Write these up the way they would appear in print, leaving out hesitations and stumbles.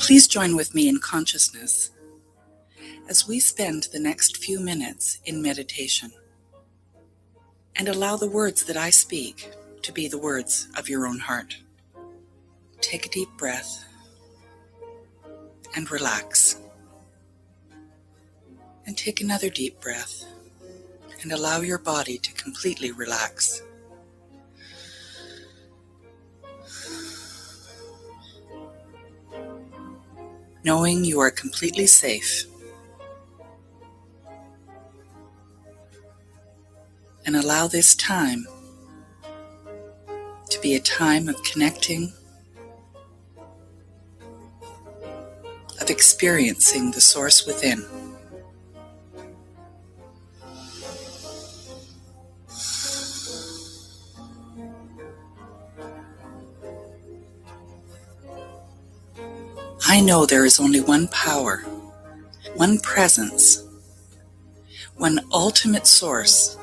Please join with me in consciousness as we spend the next few minutes in meditation, and allow the words that I speak to be the words of your own heart. Take a deep breath and relax. And take another deep breath and allow your body to completely relax. Knowing you are completely safe, and allow this time to be a time of connecting, of experiencing the source within. I know there is only one power, one presence, one ultimate source.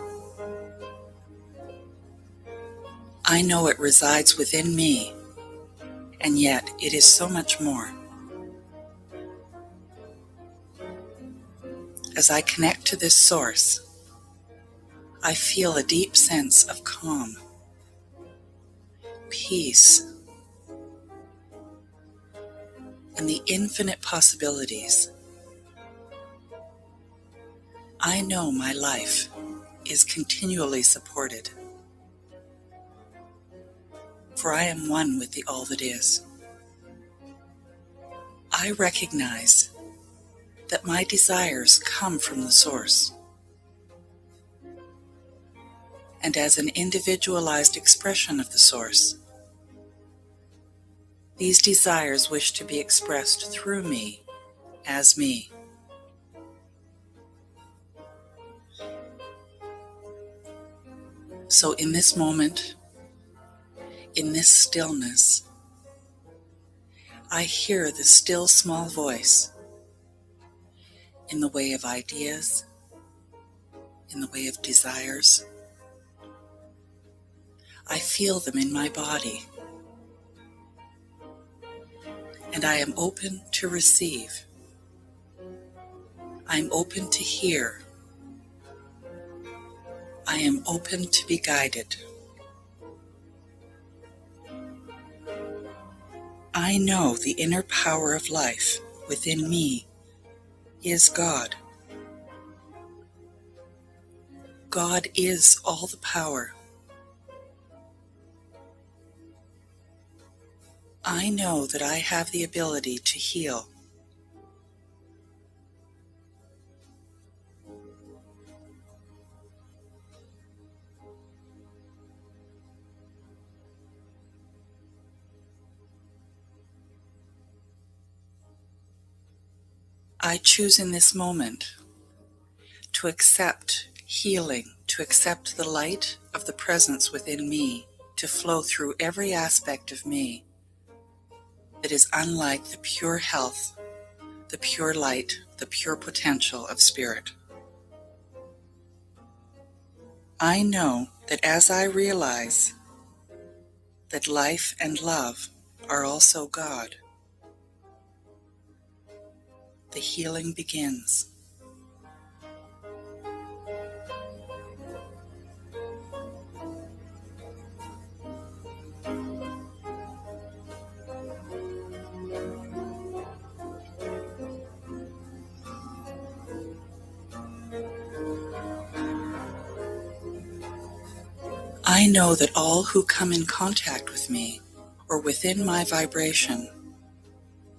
I know it resides within me, and yet it is so much more. As I connect to this source, I feel a deep sense of calm, peace, and the infinite possibilities. I know my life is continually supported, for I am one with the all that is. I recognize that my desires come from the source, and as an individualized expression of the source, these desires wish to be expressed through me, as me. So in this moment, in this stillness, I hear the still small voice in the way of ideas, in the way of desires. I feel them in my body, and I am open to receive. I am open to hear. I am open to be guided. I know the inner power of life within me is God. God is all the power. I know that I have the ability to heal. I choose in this moment to accept healing, to accept the light of the presence within me, to flow through every aspect of me that is unlike the pure health, the pure light, the pure potential of spirit. I know that as I realize that life and love are also God, the healing begins. I know that all who come in contact with me or within my vibration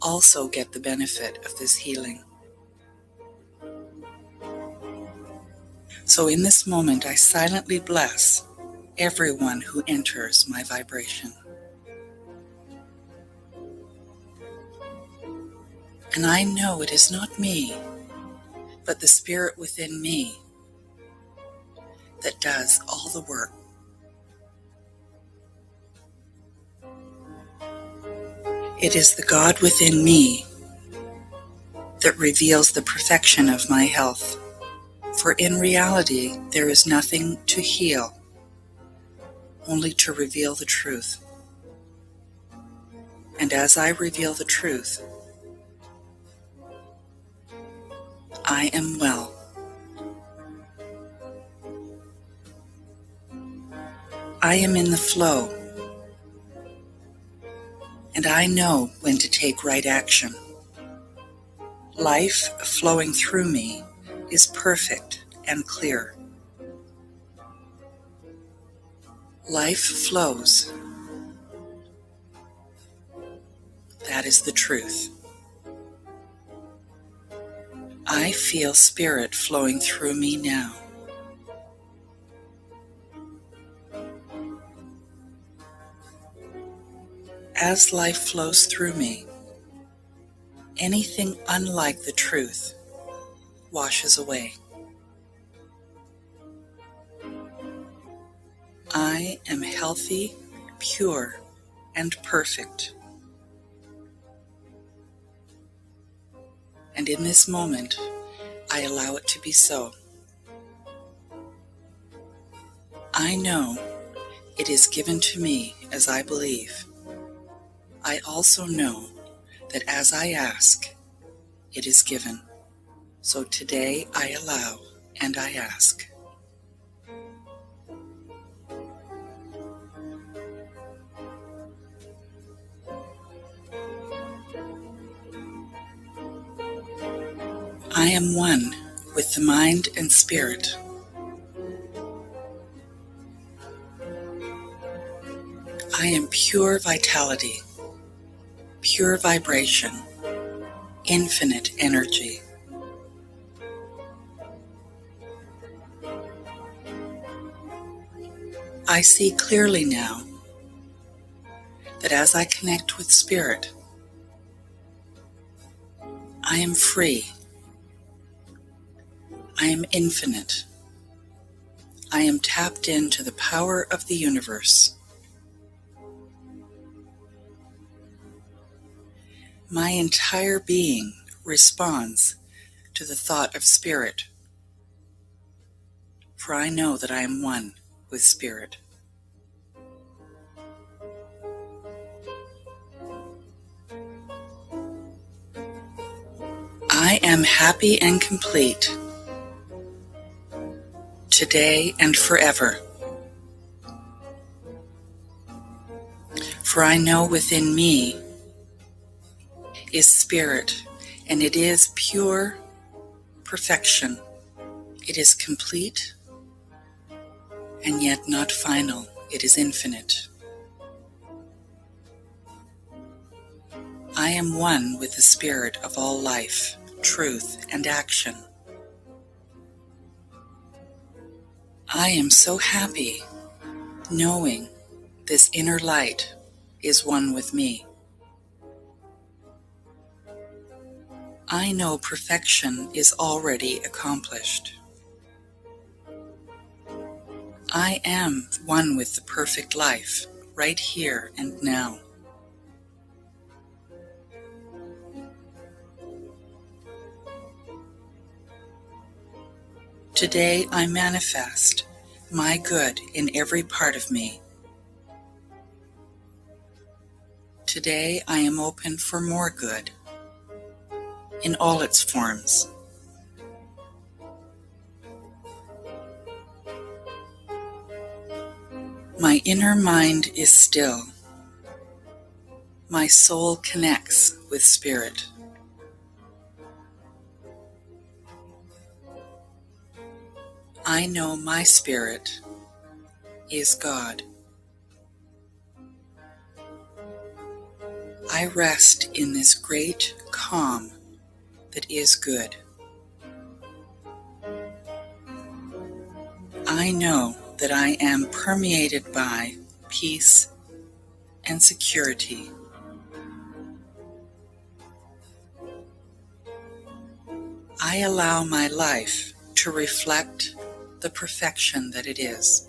also get the benefit of this healing. So in this moment, I silently bless everyone who enters my vibration. And I know it is not me, but the spirit within me that does all the work. It is the God within me that reveals the perfection of my health. For in reality, there is nothing to heal, only to reveal the truth. And as I reveal the truth, I am well. I am in the flow, and I know when to take right action. Life flowing through me is perfect and clear. Life flows. That is the truth. I feel spirit flowing through me now. As life flows through me, anything unlike the truth washes away. I am healthy, pure, and perfect. And in this moment, I allow it to be so. I know it is given to me as I believe. I also know that as I ask, it is given. So today I allow and I ask. I am one with the mind and spirit. I am pure vitality, pure vibration, infinite energy. I see clearly now that as I connect with spirit, I am free. I am infinite. I am tapped into the power of the universe. My entire being responds to the thought of spirit, for I know that I am one with spirit. I am happy and complete, today and forever. For I know within me is spirit, and it is pure perfection. It is complete, and yet not final. It is infinite. I am one with the spirit of all life, truth, and action. I am so happy knowing this inner light is one with me. I know perfection is already accomplished. I am one with the perfect life, right here and now. Today I manifest my good in every part of me. Today I am open for more good in all its forms. My inner mind is still. My soul connects with spirit. I know my spirit is God. I rest in this great calm that is good. I know that I am permeated by peace and security. I allow my life to reflect the perfection that it is.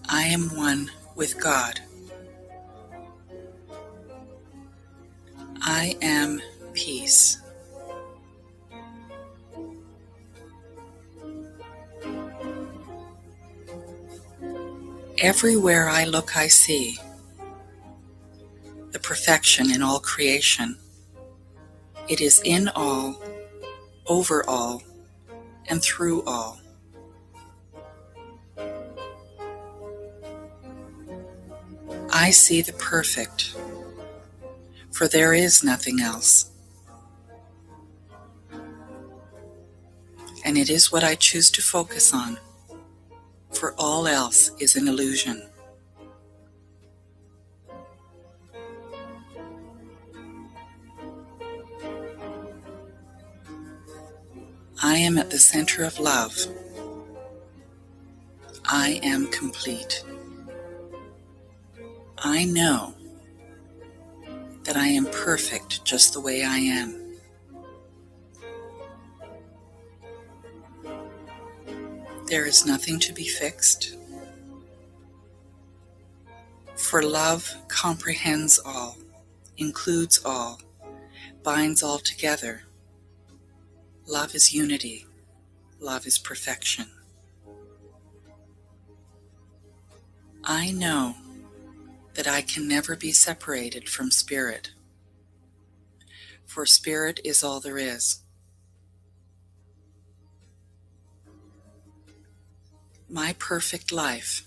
I am one with God. I am peace. Everywhere I look, I see the perfection perfection in all creation. It is in all, over all, and through all. I see the perfect, for there is nothing else. And it is what I choose to focus on, for all else is an illusion. I am at the center of love. I am complete. I know that I am perfect just the way I am. There is nothing to be fixed, for love comprehends all, includes all, binds all together. Love is unity. Love is perfection. I know that I can never be separated from Spirit, for Spirit is all there is. My perfect life,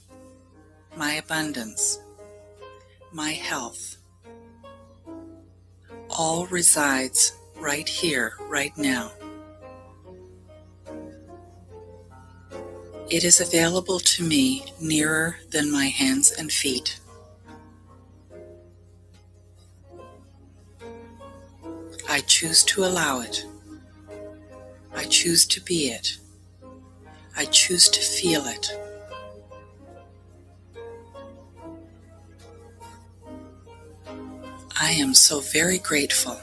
my abundance, my health, all resides right here, right now. It is available to me nearer than my hands and feet. I choose to allow it. I choose to be it. I choose to feel it. I am so very grateful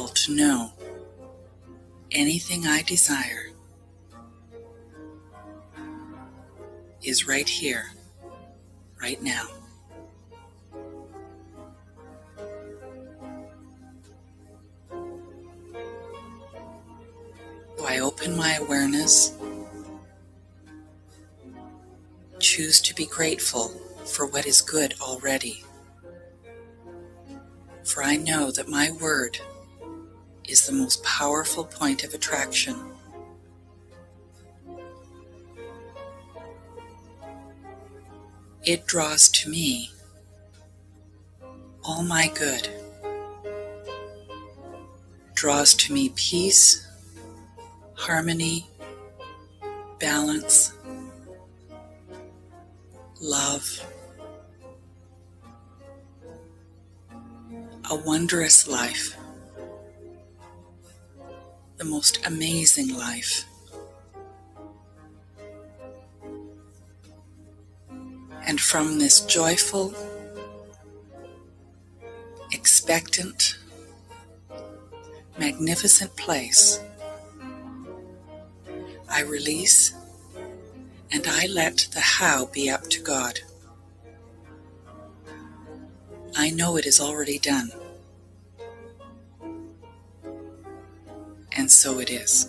to know anything I desire is right here, right now. So I open my awareness, choose to be grateful for what is good already. For I know that my word is the most powerful point of attraction. It draws to me all my good, draws to me peace, harmony, balance, love, a wondrous life, the most amazing life. And from this joyful, expectant, magnificent place, I release and I let the how be up to God. I know it is already done. And so it is.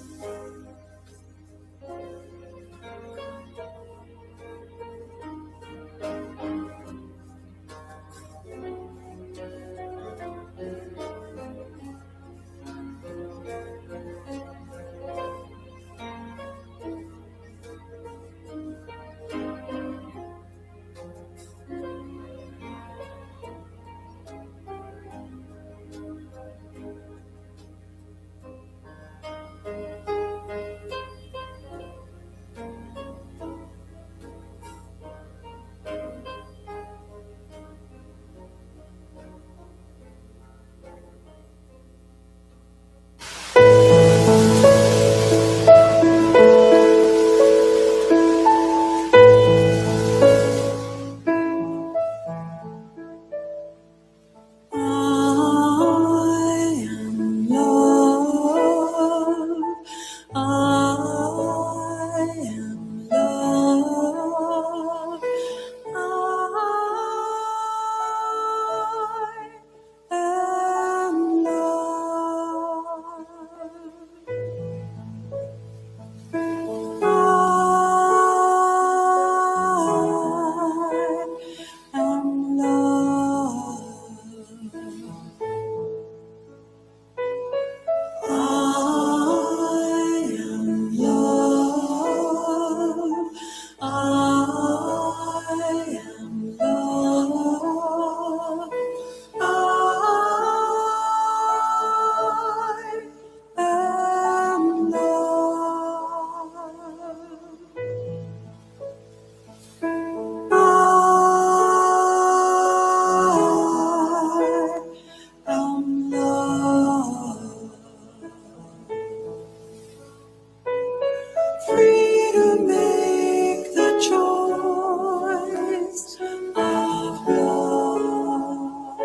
free to make the choice of love,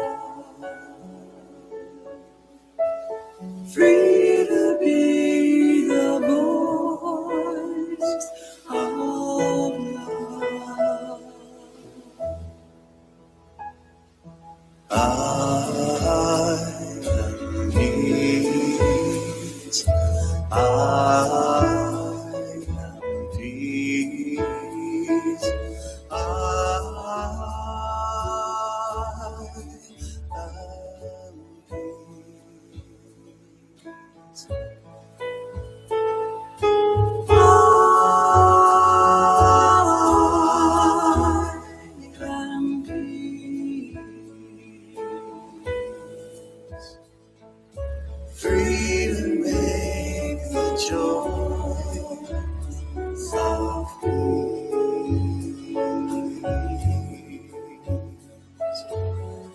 free to be the voice of love. I am peace. I am peace. I am peace. Free to make the choice of peace.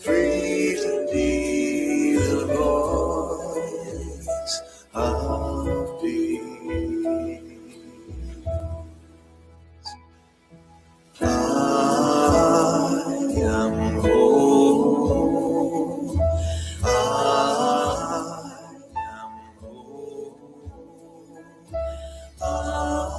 Free to be the voice of peace. I am whole. I am whole. I am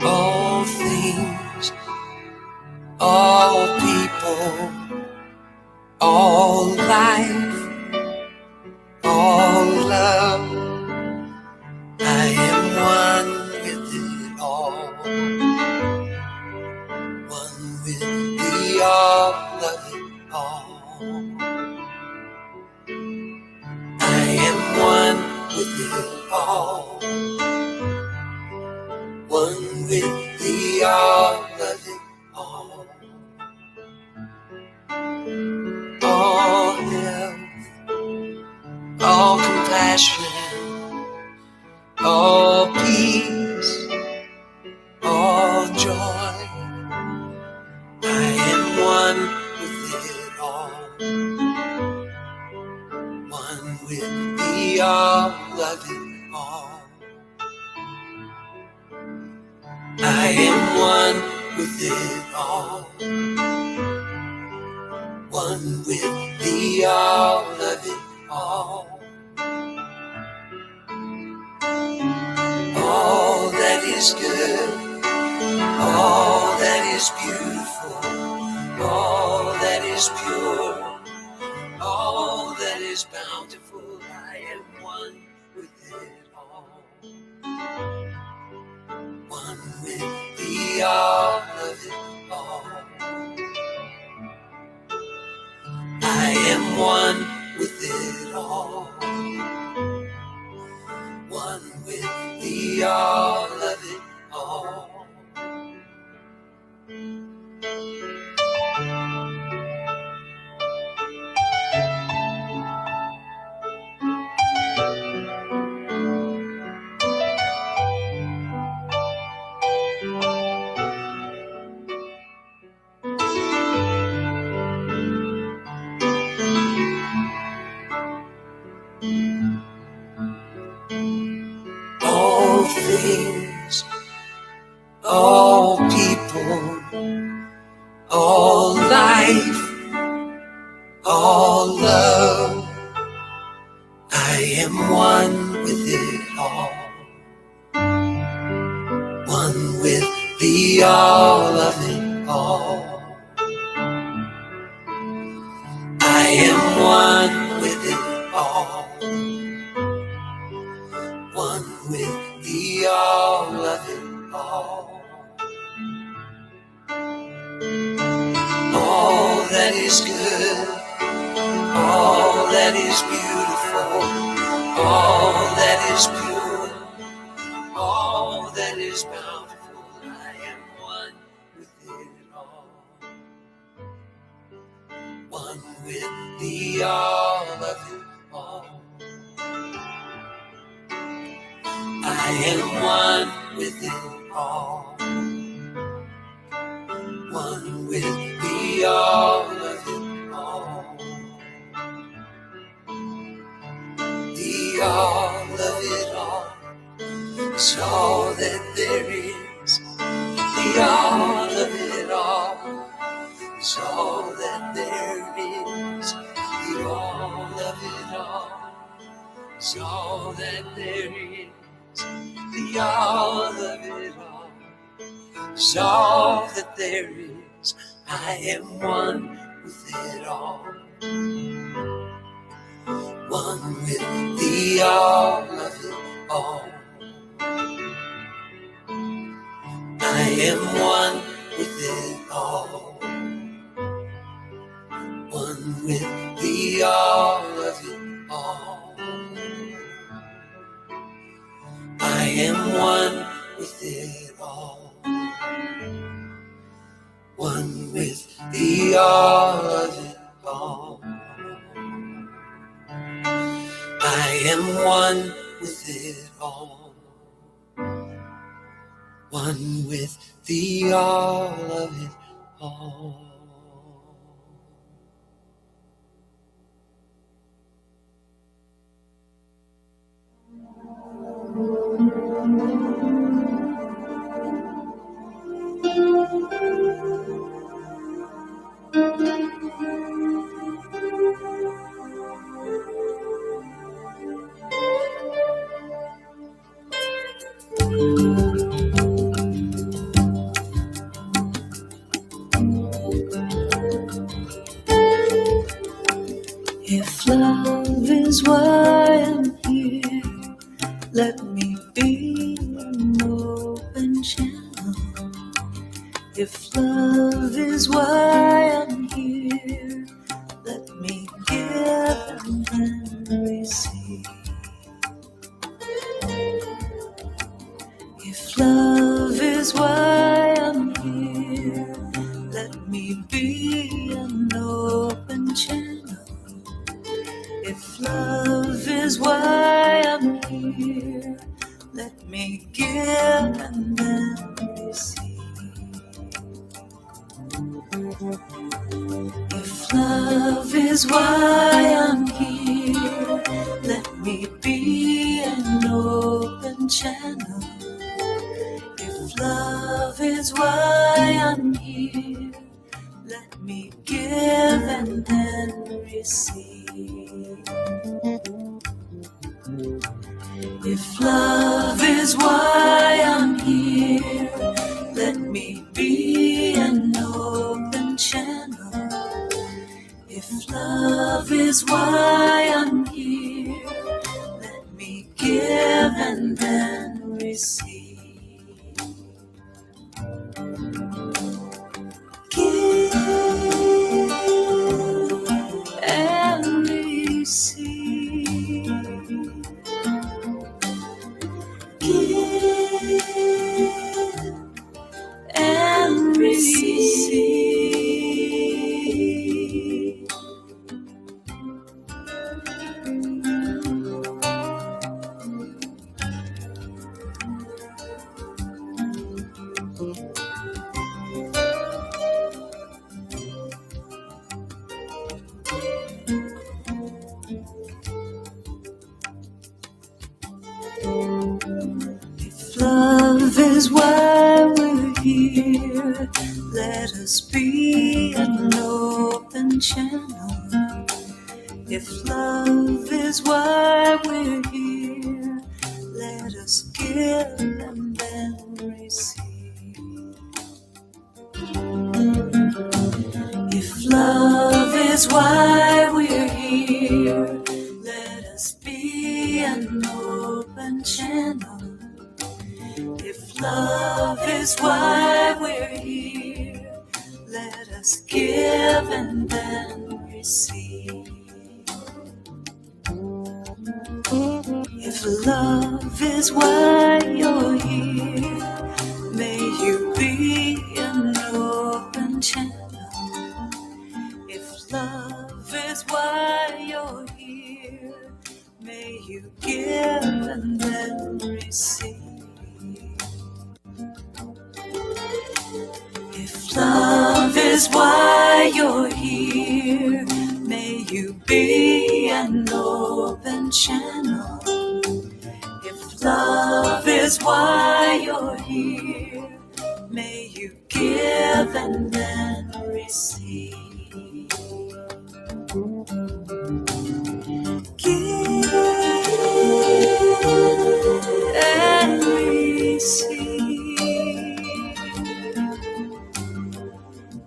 all things, all people, all life, all love. I am one with it all, one with the all of it all. I am one with it all, one with the all of it all. All health, all compassion, all peace, all joy. I am one with it all, one with the all of it all. I am one with it all, one with the all of it all. All that is good, all that is beautiful, all that is pure, all that is bountiful. I am one with it all, one with the all of it all. I am one with it all, one with the all of it all. All things, all people, all life, all love, I am one with it all. One with the all of it all. I am one with it all. One with the all of it all. All that is good, all that is beautiful, all that is pure, all that is bountiful, I am one with it all. One with the all of it all. I am one with it all. One with the all of it all. The all of it all is all that there is. The all of it all is all that there is. The all of it all is all that there is. The all of it all is all that there is. I am one with it all. One with the all of it all. I am one with it all. One with the all of it all. I am one with it all. One with the all of it all. I am one with it all. One with the all of it all. If love is why I'm here, let me be an open channel. If love is why I'm here, let me give and then receive. If love is why I'm here, let me be an open channel. If love is why I'm here, let me give and then receive. If love is why I'm here, let me be an open channel. If love is why I'm here, let me give and then receive. If love is why I'm here, let me be an open channel. If love is why I'm here, let me give and then receive. Give and receive. Give is why we're here. Let us be an open channel. If love is why we're here, let us give and then receive. If love is why we're here, let us be an open channel. If love is why we're here, let us give and then receive. If love is why you're here, may you be an open channel. If love is why you're here, may you give and then receive. If love is why you're here, may you be an open channel. If love is why you're here, may you give and then receive. Give and receive.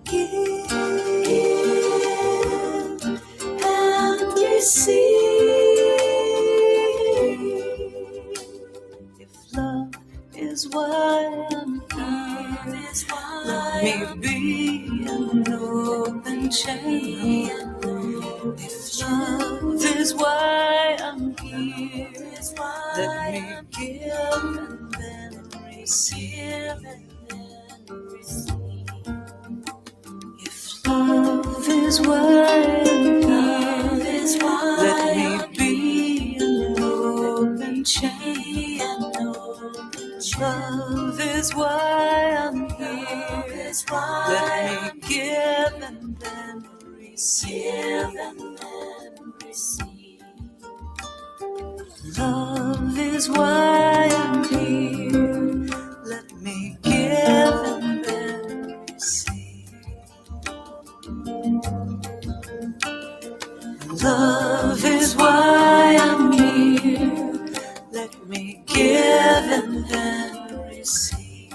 Give and receive. If love is why I'm here, let me be an open channel. If love is why I'm here, let me give and then receive. If love is why I'm here, let me be an open channel. Love is why I'm here, let me give and then receive. Love is why I'm here, let me give and then receive. Love is why I'm here, let me give and then receive.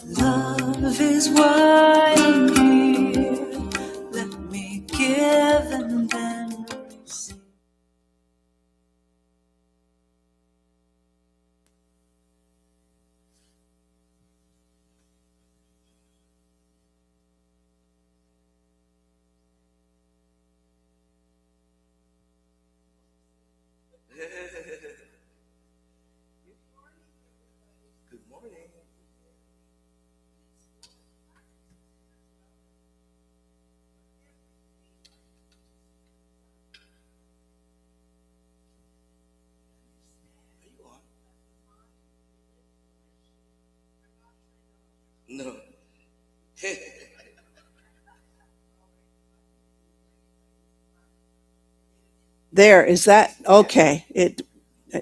Love is why I'm here, let me give and then receive. Good morning. Are you on? No. There, is that okay? It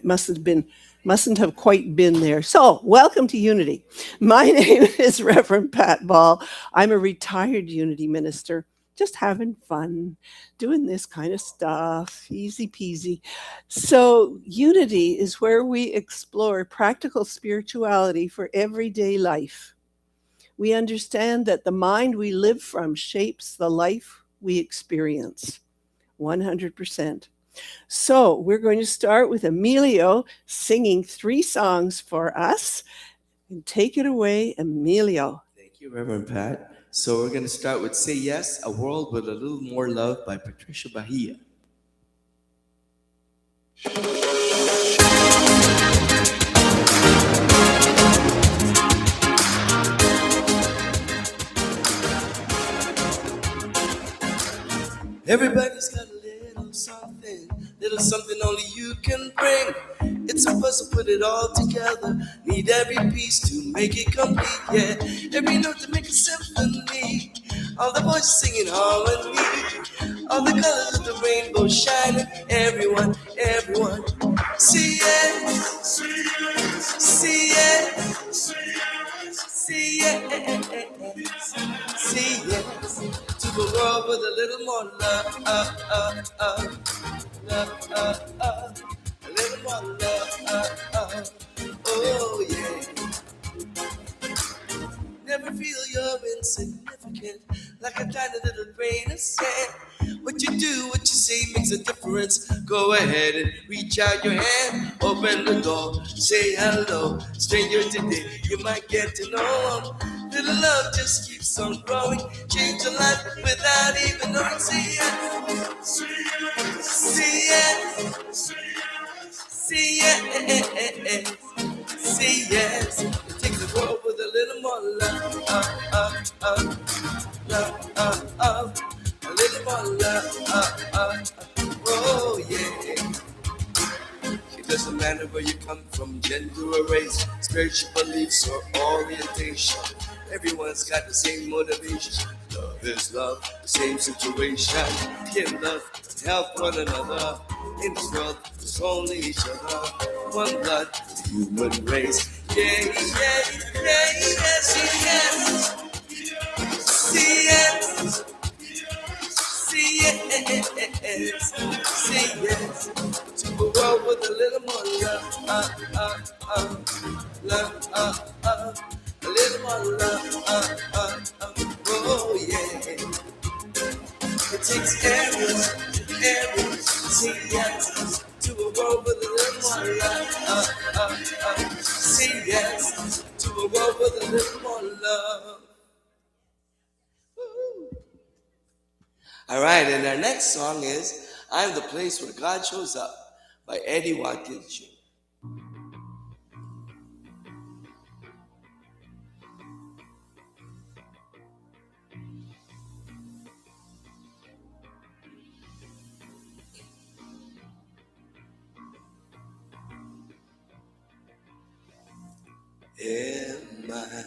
mustn't have quite been there. So, welcome to Unity. My name is Reverend Pat Ball. I'm a retired Unity minister, just having fun, doing this kind of stuff, easy peasy. So, Unity is where we explore practical spirituality for everyday life. We understand that the mind we live from shapes the life we experience 100%. So we're going to start with Emilio singing 3 songs for us. And take it away, Emilio. Thank you, Reverend Pat. So we're going to start with Say Yes, A World with a Little More Love by Patricia Bahia. Everybody's got a little something only you can bring. It's a puzzle, put it all together. Need every piece to make it complete, yeah. Every note to make a symphony. All the voices singing harmony. All the colors of the rainbow shining. Everyone See it, see it, see it, see it. To the world with a little more love, a little more love, oh yeah. Never feel you're insignificant, like a tiny little grain of sand. What you do, what you say makes a difference. Go ahead and reach out your hand, open the door, say hello. Stranger today, you might get to know them. Little love just keeps on growing, change your life without even knowing. See it, see it, see it, see yes. Take the world with a little more love, love, a little more love, oh yeah. It doesn't matter where you come from, gender or race, spiritual beliefs or orientation. Everyone's got the same motivation. Love is love, the same situation. Give love, help one another. In this world, there's only each other. One blood, the human race. Yeah, yeah, yeah, yeah, see it, see it, see it, see it. To the world with a little more love, a little more love, oh yeah. It takes areas, see yes, to a world with a little more love, see yes, to a world with a little more love. Woo. All right, and our next song is "I'm the Place Where God Shows Up" by Eddie Watkins Jr. Am I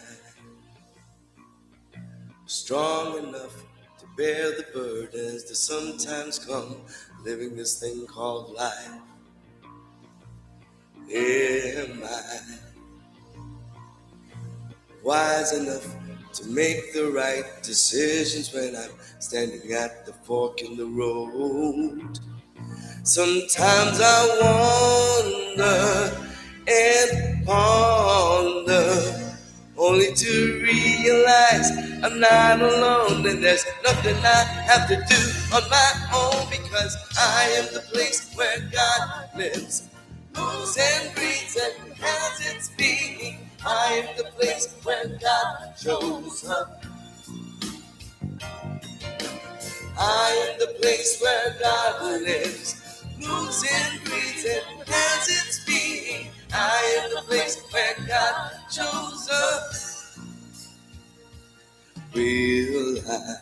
strong enough to bear the burdens that sometimes come living this thing called life? Am I wise enough to make the right decisions when I'm standing at the fork in the road? Sometimes I wonder and ponder, only to realize I'm not alone, and there's nothing I have to do on my own, because I am the place where God lives, moves and breathes and has its being. I am the place where God shows up. I am the place where God lives, moves and breathes and has its being. I am the place where God shows up. Will I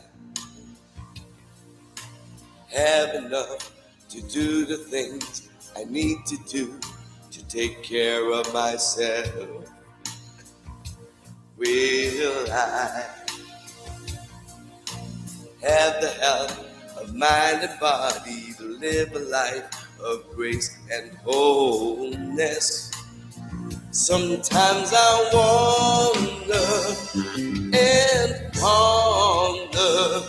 have enough to do the things I need to do to take care of myself? Will I have the health of mind and body to live a life of grace and wholeness? Sometimes I wonder and ponder,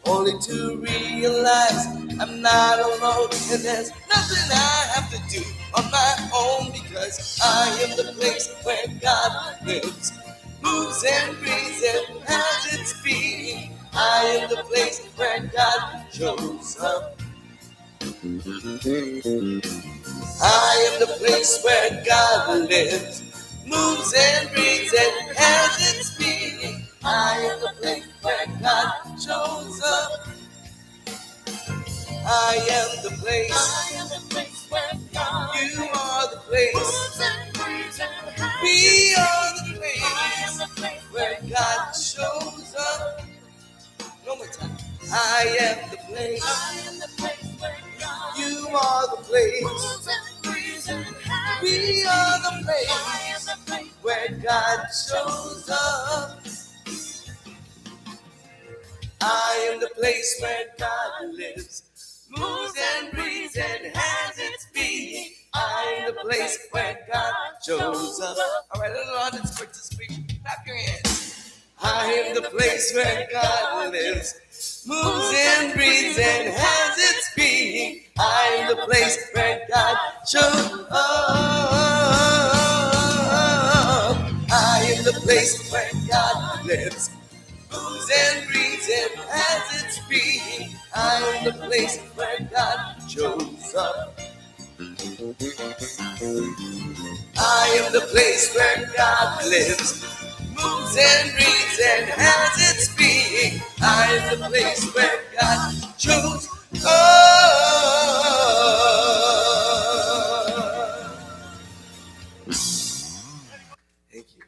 only to realize I'm not alone, and there's nothing I have to do on my own, because I am the place where God lives, moves and breathes and has its being. I am the place where God shows up. I am the place where God lives, moves and breathes and has its being. I am the place where God shows up. I am the place. I am the place where God. You are the place. Moves and breathes and has. We are the place. I am the place where God shows up. One more time. I am the place. I am the place where God. You are the place. Moves and breathes and has. We are the place. I am the place where God shows up. I am the place where God lives, moves and breathes and has its being. I place where God shows up. All right, little audience, participate. Clap your hands. I am the place where God lives, moves and breathes and has its being. I am the place where God shows up. I am the place where God lives, moves and breathes and has its being. I am the place where God shows up. I am the place where God lives, moves and breathes and has its being. I am the place where God shows up. Thank you.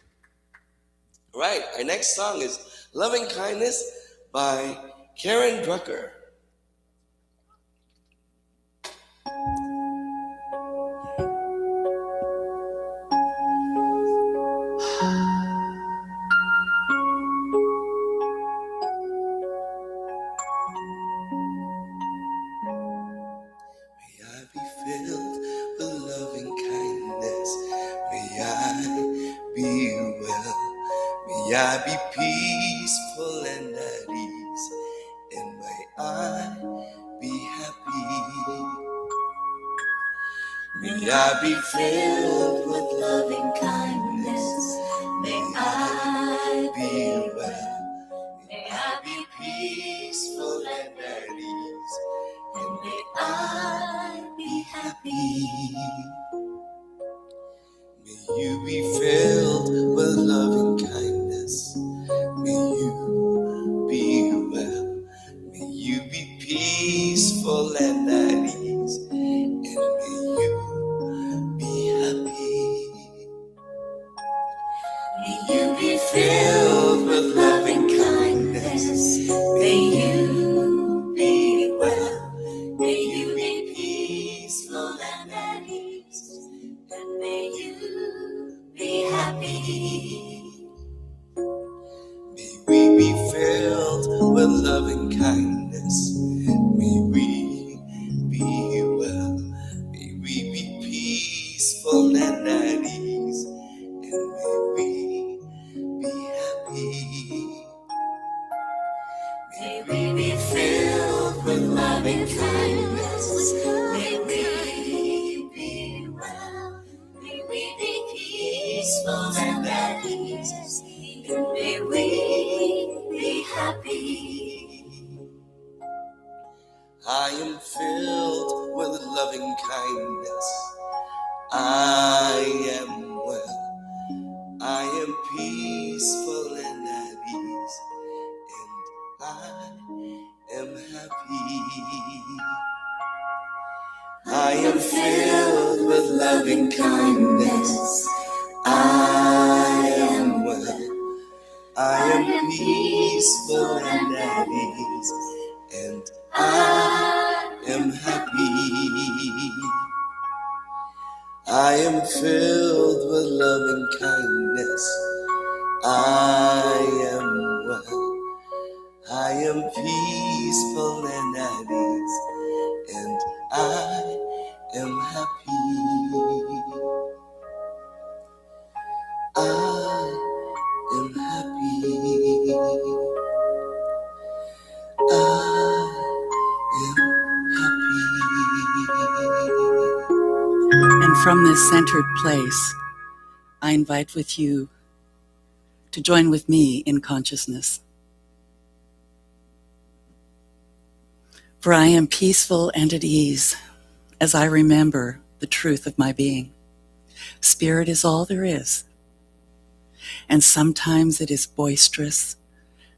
All right, our next song is Loving Kindness by Karen Drucker. May I be filled with loving kindness. May I be well. May I be peaceful and at ease. And may I be happy. May I be filled with loving kindness. May I be well. May I be peaceful and at ease. And may I be happy. May you be filled with loving kindness. May you be well. May you be peaceful and at ease. And may you be happy. May you be filled with loving kindness. May you be well. May you be peaceful and at ease. And may you be happy. May we be filled with loving kindness. May we be well. May we be peaceful and at ease. And may we be happy. May we be filled with loving kindness. May we be well. May we be peaceful and at ease. And may we be happy. I am filled with loving kindness. I am well. I am peaceful and at ease. And I am happy. I am filled with loving kindness. I am well. I am peaceful and at ease. And I am happy. I am filled with loving kindness. I am well. I am peaceful and at ease. And I am happy. I am happy. And from this centered place, I invite with you to join with me in consciousness. For I am peaceful and at ease as I remember the truth of my being. Spirit is all there is. And sometimes it is boisterous,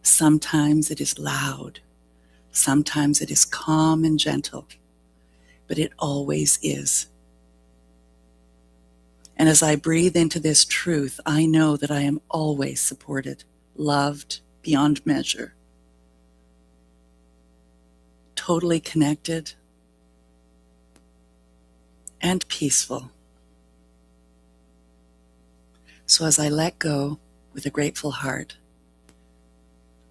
sometimes it is loud, sometimes it is calm and gentle, but it always is. And as I breathe into this truth, I know that I am always supported, loved beyond measure, totally connected, and peaceful. So as I let go with a grateful heart,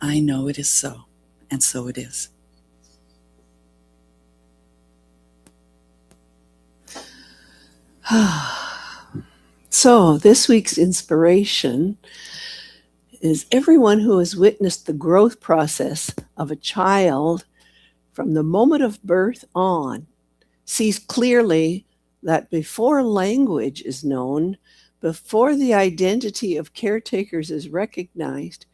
I know it is so, and so it is. So, this week's inspiration is everyone who has witnessed the growth process of a child from the moment of birth on sees clearly that before language is known, before the identity of caretakers is recognized,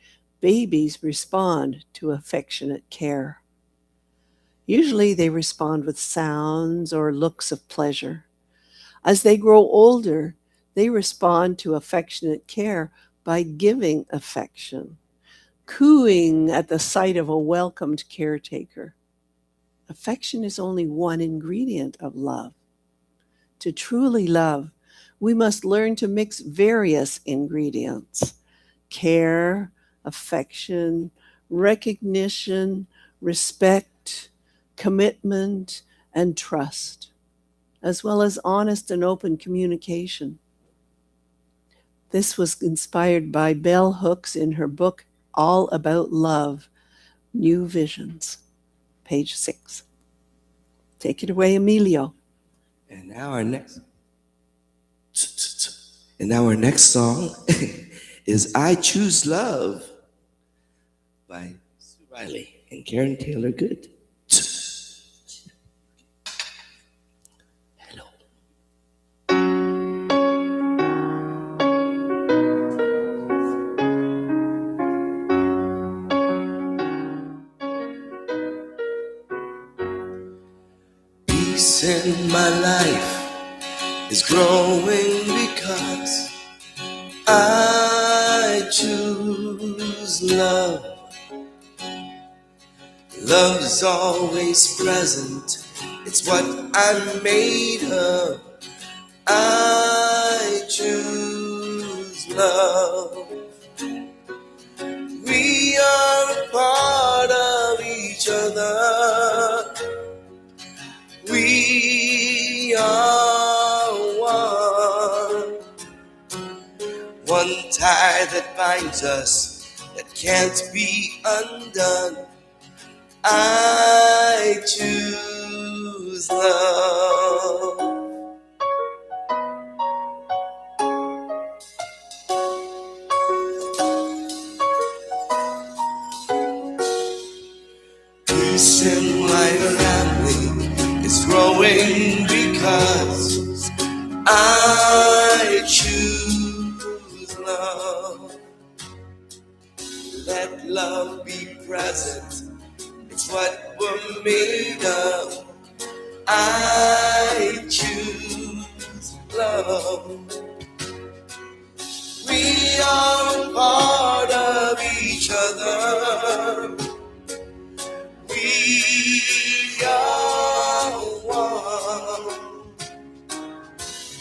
babies respond to affectionate care. Usually they respond with sounds or looks of pleasure. As they grow older, they respond to affectionate care by giving affection, cooing at the sight of a welcomed caretaker. Affection is only one ingredient of love. To truly love, we must learn to mix various ingredients: care, affection, recognition, respect, commitment, and trust, as well as honest and open communication. This was inspired by Bell Hooks in her book, All About Love, New Visions, page 6. Take it away, Emilio. And now our next song is I Choose Love by Sue Riley and Karen Taylor Good. Hello. Peace in my life is growing because I choose love. Love is always present, it's what I'm made of. I choose love. We are a part of each other. We are one. One tie that binds us that can't be undone. I choose love. Peace in my family is growing because I choose love. Let love be present, it's what we're made of. I choose love. We are a part of each other. We are one.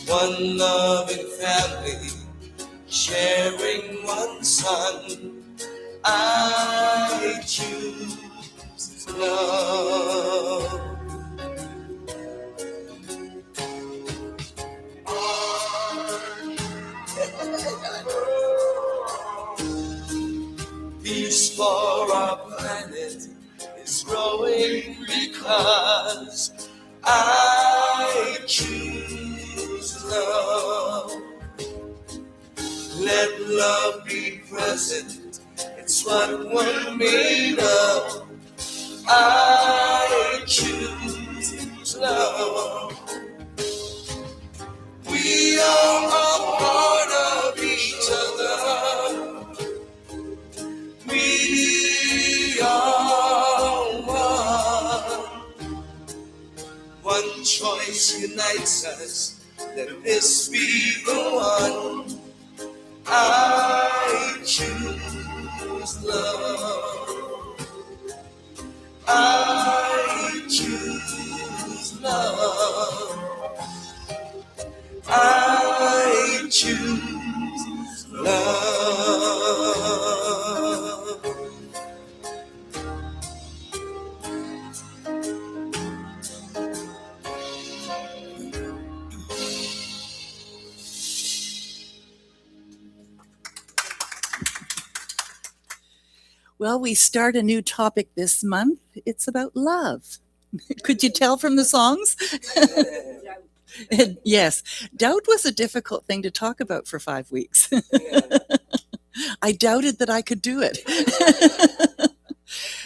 One loving family, sharing one son. I choose love. Peace for our planet is growing because I choose love. Let love be present, it's what we're made of. I choose love. We are a part of each other. We are one. One choice unites us, let this be the one. I choose love. I choose love. I choose love. Well, we start a new topic this month. It's about love. Could you tell from the songs? Yes, doubt was a difficult thing to talk about for 5 weeks. I doubted that I could do it.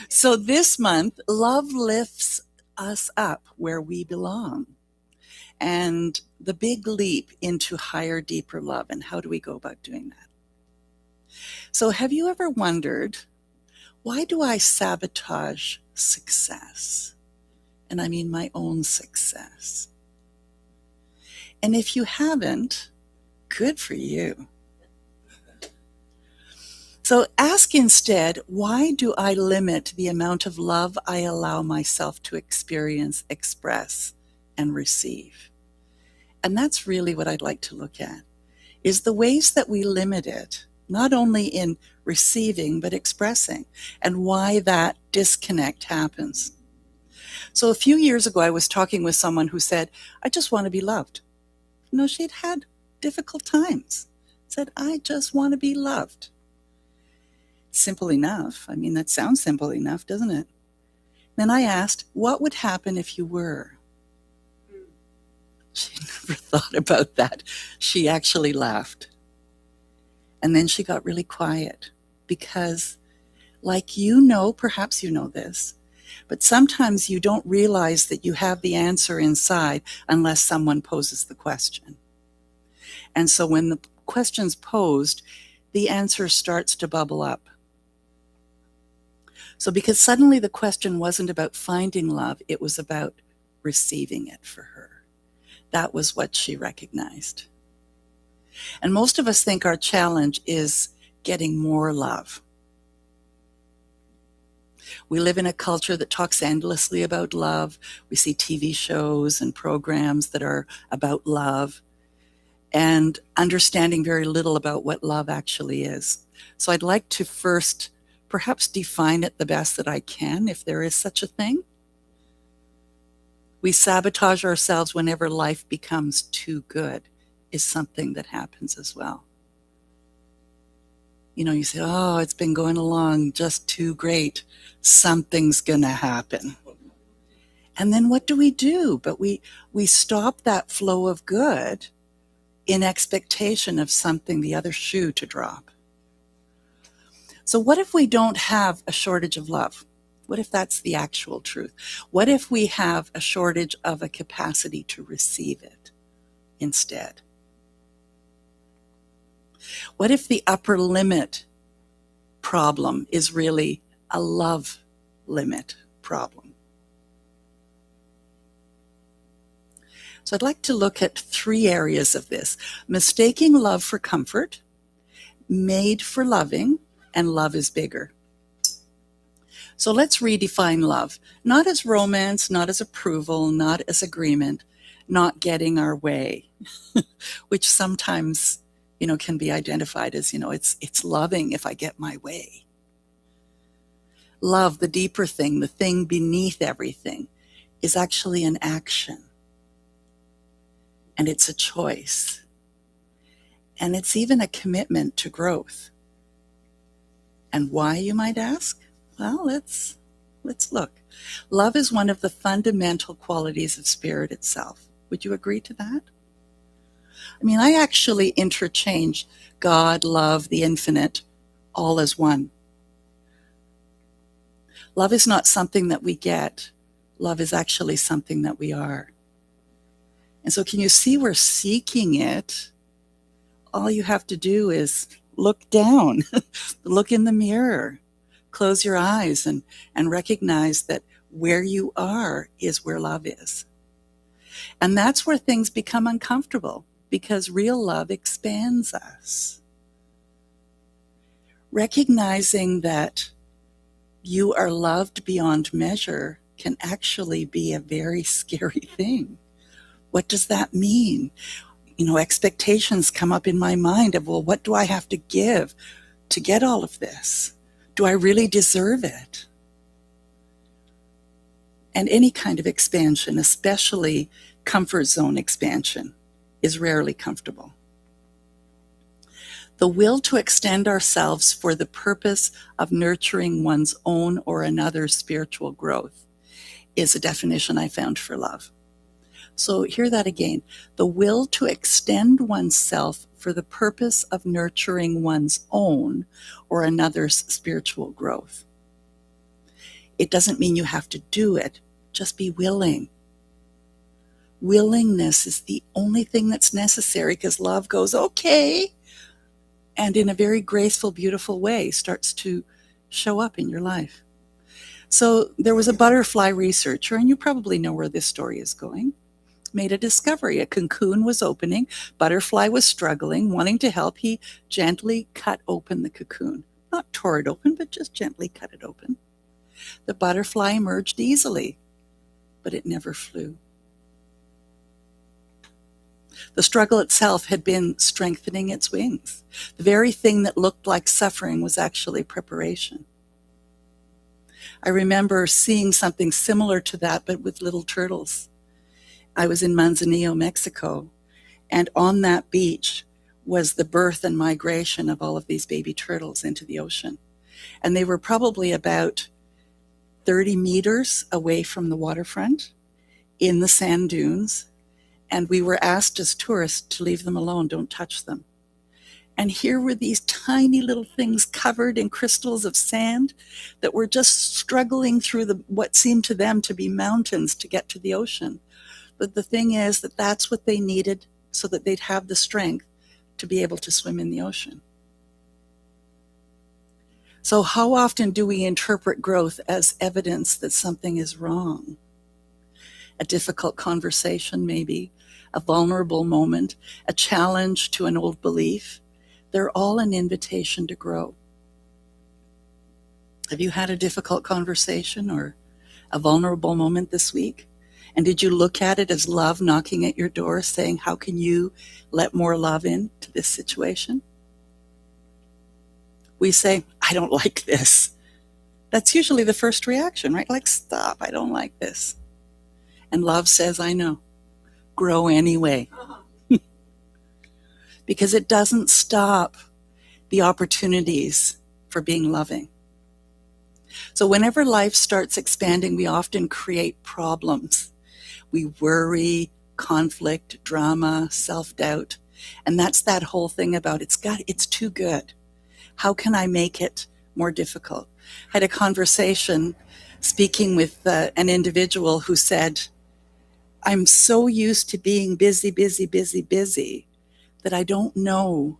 So this month, love lifts us up where we belong. And the big leap into higher, deeper love. And how do we go about doing that? So have you ever wondered, why do I sabotage success? And I mean my own success. And if you haven't, good for you. So ask instead, why do I limit the amount of love I allow myself to experience, express, and receive? And that's really what I'd like to look at, is the ways that we limit it, not only in receiving, but expressing, and why that disconnect happens. So a few years ago, I was talking with someone who said, I just want to be loved. She'd had difficult times. Said, I just want to be loved. Simple enough. I mean, that sounds simple enough, doesn't it? Then I asked, what would happen if you were? She never thought about that. She actually laughed. And then she got really quiet because, like perhaps you know this, but sometimes you don't realize that you have the answer inside unless someone poses the question. And so when the question's posed, the answer starts to bubble up. So because suddenly the question wasn't about finding love, it was about receiving it for her. That was what she recognized. And most of us think our challenge is getting more love. We live in a culture that talks endlessly about love. We see TV shows and programs that are about love, and understanding very little about what love actually is. So I'd like to first perhaps define it the best that I can, if there is such a thing. We sabotage ourselves whenever life becomes too good, is something that happens as well. You say, oh, it's been going along just too great. Something's gonna happen. And then what do? But we stop that flow of good in expectation of something, the other shoe to drop. So what if we don't have a shortage of love? What if that's the actual truth? What if we have a shortage of a capacity to receive it instead? What if the upper limit problem is really a love limit problem? So I'd like to look at 3 areas of this: mistaking love for comfort, made for loving, and love is bigger. So let's redefine love, not as romance, not as approval, not as agreement, not getting our way, which sometimes, can be identified as, it's loving if I get my way. Love, the deeper thing, the thing beneath everything, is actually an action. And it's a choice. And it's even a commitment to growth. And why, you might ask? Well, let's look. Love is one of the fundamental qualities of spirit itself. Would you agree to that? I mean, I actually interchange God, love, the infinite, all as one. Love is not something that we get. Love is actually something that we are. And so can you see we're seeking it? All you have to do is look down, look in the mirror, close your eyes and recognize that where you are is where love is. And that's where things become uncomfortable, because real love expands us. Recognizing that you are loved beyond measure can actually be a very scary thing. What does that mean? Expectations come up in my mind of, well, what do I have to give to get all of this? Do I really deserve it? And any kind of expansion, especially comfort zone expansion, is rarely comfortable. The will to extend ourselves for the purpose of nurturing one's own or another's spiritual growth is a definition I found for love. So hear that again. The will to extend oneself for the purpose of nurturing one's own or another's spiritual growth. It doesn't mean you have to do it. Just be willing. Willingness is the only thing that's necessary, because love goes, okay, and in a very graceful, beautiful way starts to show up in your life. So there was a butterfly researcher, and you probably know where this story is going, made a discovery. A cocoon was opening. Butterfly was struggling, wanting to help. He gently cut open the cocoon. Not tore it open, but just gently cut it open. The butterfly emerged easily, but it never flew. The struggle itself had been strengthening its wings. The very thing that looked like suffering was actually preparation. I remember seeing something similar to that, but with little turtles. I was in Manzanillo, Mexico, and on that beach was the birth and migration of all of these baby turtles into the ocean. And they were probably about 30 meters away from the waterfront in the sand dunes. And we were asked as tourists to leave them alone, don't touch them. And here were these tiny little things covered in crystals of sand that were just struggling through what seemed to them to be mountains to get to the ocean. But the thing is that that's what they needed so that they'd have the strength to be able to swim in the ocean. So how often do we interpret growth as evidence that something is wrong? A difficult conversation, maybe, a vulnerable moment, a challenge to an old belief. They're all an invitation to grow. Have you had a difficult conversation or a vulnerable moment this week? And did you look at it as love knocking at your door, saying, how can you let more love into this situation? We say, I don't like this. That's usually the first reaction, right? Like, stop, I don't like this. And love says, I know. Grow anyway. Because it doesn't stop the opportunities for being loving. So whenever life starts expanding, we often create problems. We worry, conflict, drama, self-doubt. And that's that whole thing about it's too good. How can I make it more difficult? I had a conversation speaking with an individual who said, I'm so used to being busy, busy, busy, busy that I don't know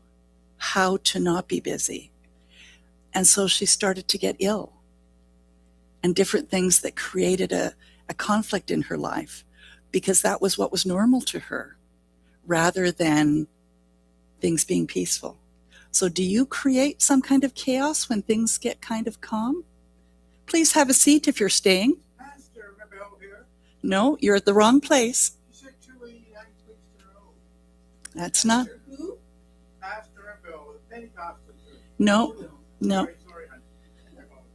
how to not be busy. And so she started to get ill, and different things that created a conflict in her life, because that was what was normal to her, rather than things being peaceful. So do you create some kind of chaos when things get kind of calm? Please have a seat if you're staying. Pastor Rebel here. No, you're at the wrong place. You said 289 Queenston Road. That's not. Pastor who? Pastor Rebel, the Pentecostal church. No, no. Sorry, honey. I apologize.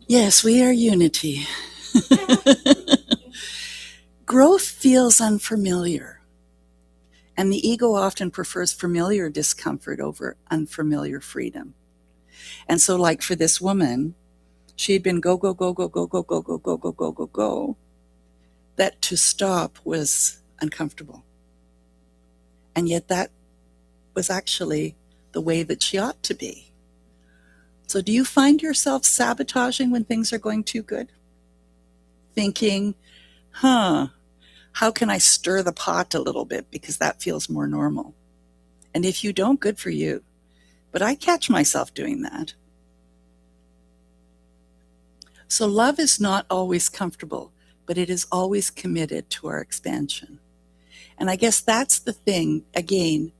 Yes, we are unity. Growth feels unfamiliar, and the ego often prefers familiar discomfort over unfamiliar freedom. And so, like for this woman, she had been go, go, go, go, go, go, go, go, go, go, go, go, go, that to stop was uncomfortable. And yet that was actually the way that she ought to be. So do you find yourself sabotaging when things are going too good? Thinking, how can I stir the pot a little bit because that feels more normal? And if you don't, good for you. But I catch myself doing that. So love is not always comfortable, but it is always committed to our expansion. And I guess that's the thing. Again,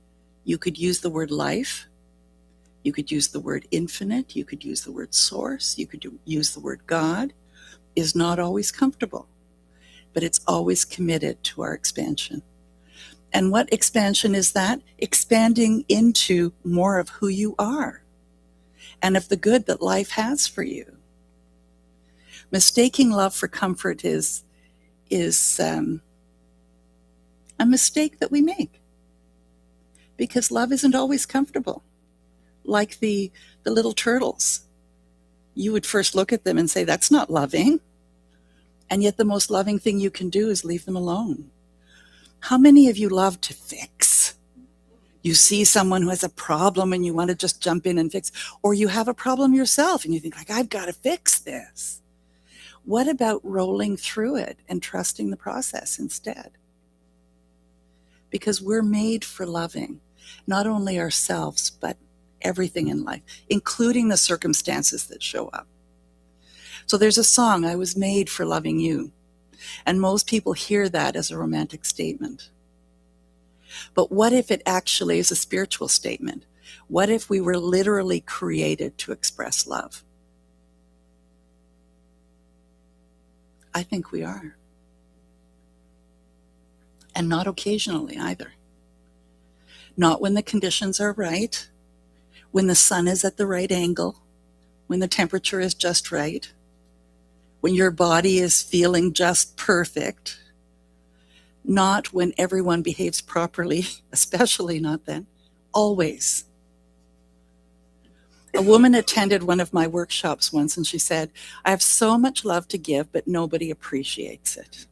you could use the word life. You could use the word infinite. You could use the word source. You could use the word God. Is not always comfortable, but it's always committed to our expansion. And what expansion is that? Expanding into more of who you are and of the good that life has for you. Mistaking love for comfort is a mistake that we make, because love isn't always comfortable. Like the little turtles, you would first look at them and say, that's not loving. And yet the most loving thing you can do is leave them alone. How many of you love to fix? You see someone who has a problem and you want to just jump in and fix, or you have a problem yourself and you think like, I've got to fix this. What about rolling through it and trusting the process instead? Because we're made for loving, not only ourselves, but everything in life, including the circumstances that show up. So there's a song, I was made for loving you. And most people hear that as a romantic statement. But what if it actually is a spiritual statement? What if we were literally created to express love? I think we are. And not occasionally either. Not when the conditions are right, when the sun is at the right angle, when the temperature is just right, when your body is feeling just perfect, not when everyone behaves properly, especially not then, always. A woman attended one of my workshops once and she said, I have so much love to give, but nobody appreciates it.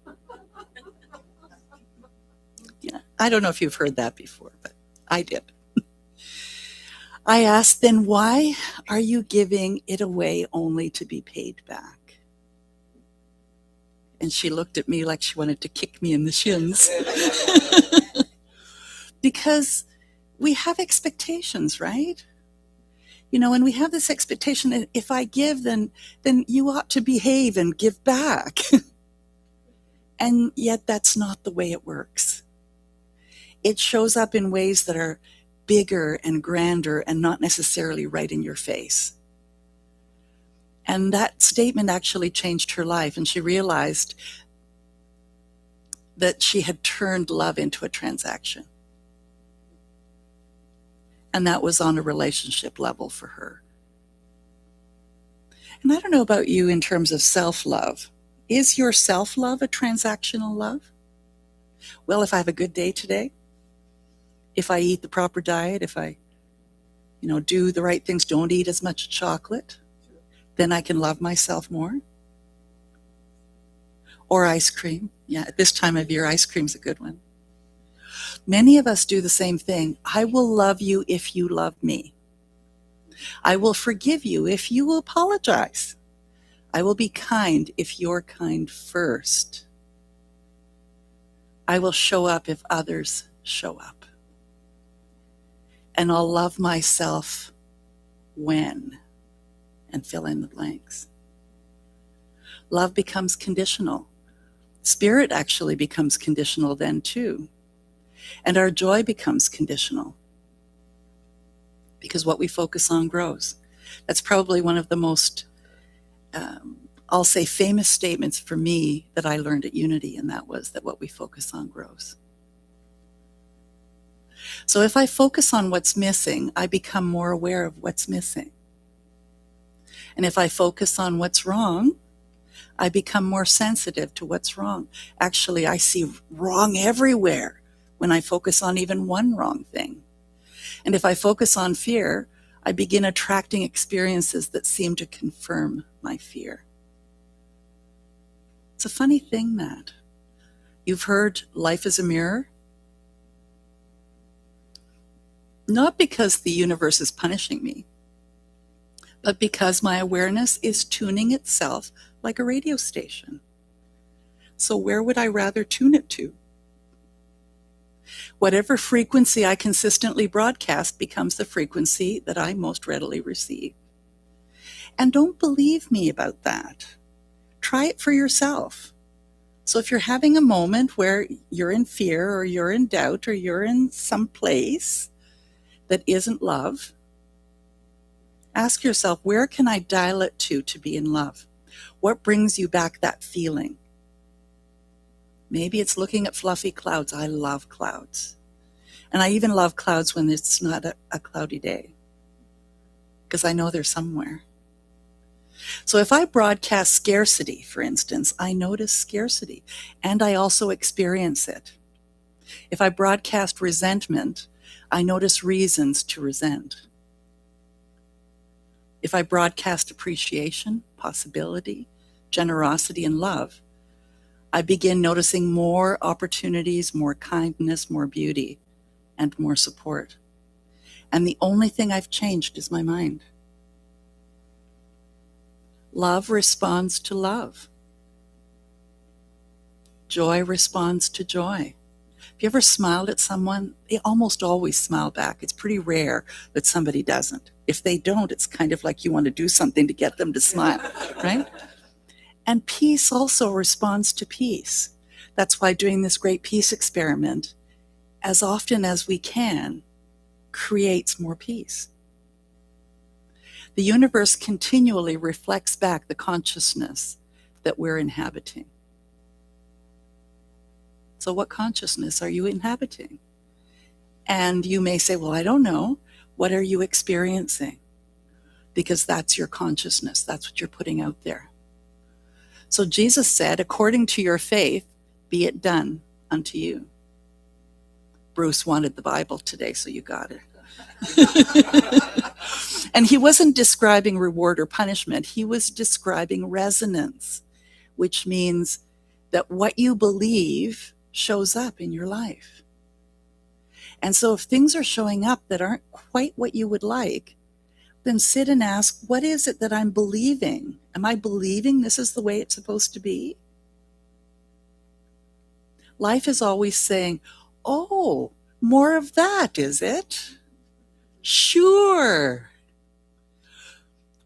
Yeah, I don't know if you've heard that before, but I did. I asked, then why are you giving it away only to be paid back? And she looked at me like she wanted to kick me in the shins. Because we have expectations, right? You know, and we have this expectation that if I give, then you ought to behave and give back. And yet that's not the way it works. It shows up in ways that are bigger and grander and not necessarily right in your face. And that statement actually changed her life, and she realized that she had turned love into a transaction. And that was on a relationship level for her. And I don't know about you in terms of self-love. Is your self-love a transactional love? Well, if I have a good day today, if I eat the proper diet, if I, do the right things, don't eat as much chocolate, then I can love myself more. Or ice cream. Yeah, at this time of year, ice cream's a good one. Many of us do the same thing. I will love you if you love me. I will forgive you if you will apologize. I will be kind if you're kind first. I will show up if others show up. And I'll love myself when, and fill in the blanks. Love becomes conditional. Spirit actually becomes conditional then too. And our joy becomes conditional. Because what we focus on grows. That's probably one of the most, I'll say, famous statements for me that I learned at Unity, and that was that what we focus on grows. So if I focus on what's missing, I become more aware of what's missing. And if I focus on what's wrong, I become more sensitive to what's wrong. Actually, I see wrong everywhere when I focus on even one wrong thing. And if I focus on fear, I begin attracting experiences that seem to confirm my fear. It's a funny thing that. You've heard life is a mirror. Not because the universe is punishing me, but because my awareness is tuning itself like a radio station. So where would I rather tune it to? Whatever frequency I consistently broadcast becomes the frequency that I most readily receive. And don't believe me about that. Try it for yourself. So if you're having a moment where you're in fear or you're in doubt or you're in some place that isn't love, ask yourself, where can I dial it to be in love? What brings you back that feeling? Maybe it's looking at fluffy clouds. I love clouds. And I even love clouds when it's not a cloudy day, because I know they're somewhere. So if I broadcast scarcity, for instance, I notice scarcity, and I also experience it. If I broadcast resentment, I notice reasons to resent. if I broadcast appreciation, possibility, generosity, and love, I begin noticing more opportunities, more kindness, more beauty, and more support. And the only thing I've changed is my mind. Love responds to love. Joy responds to joy. Have you ever smiled at someone? They almost always smile back. It's pretty rare that somebody doesn't. If they don't, it's kind of like you want to do something to get them to smile, right? And peace also responds to peace. That's why doing this great peace experiment, as often as we can, creates more peace. The universe continually reflects back the consciousness that we're inhabiting. So what consciousness are you inhabiting? And you may say, well, I don't know. What are you experiencing? Because that's your consciousness. That's what you're putting out there. So Jesus said, according to your faith, be it done unto you. Bruce wanted the Bible today, so you got it. And he wasn't describing reward or punishment. He was describing resonance, which means that what you believe shows up in your life. And so if things are showing up that aren't quite what you would like, then sit and ask, what is it that I'm believing? Am I believing this is the way it's supposed to be? Life is always saying, oh, more of that, is it? Sure.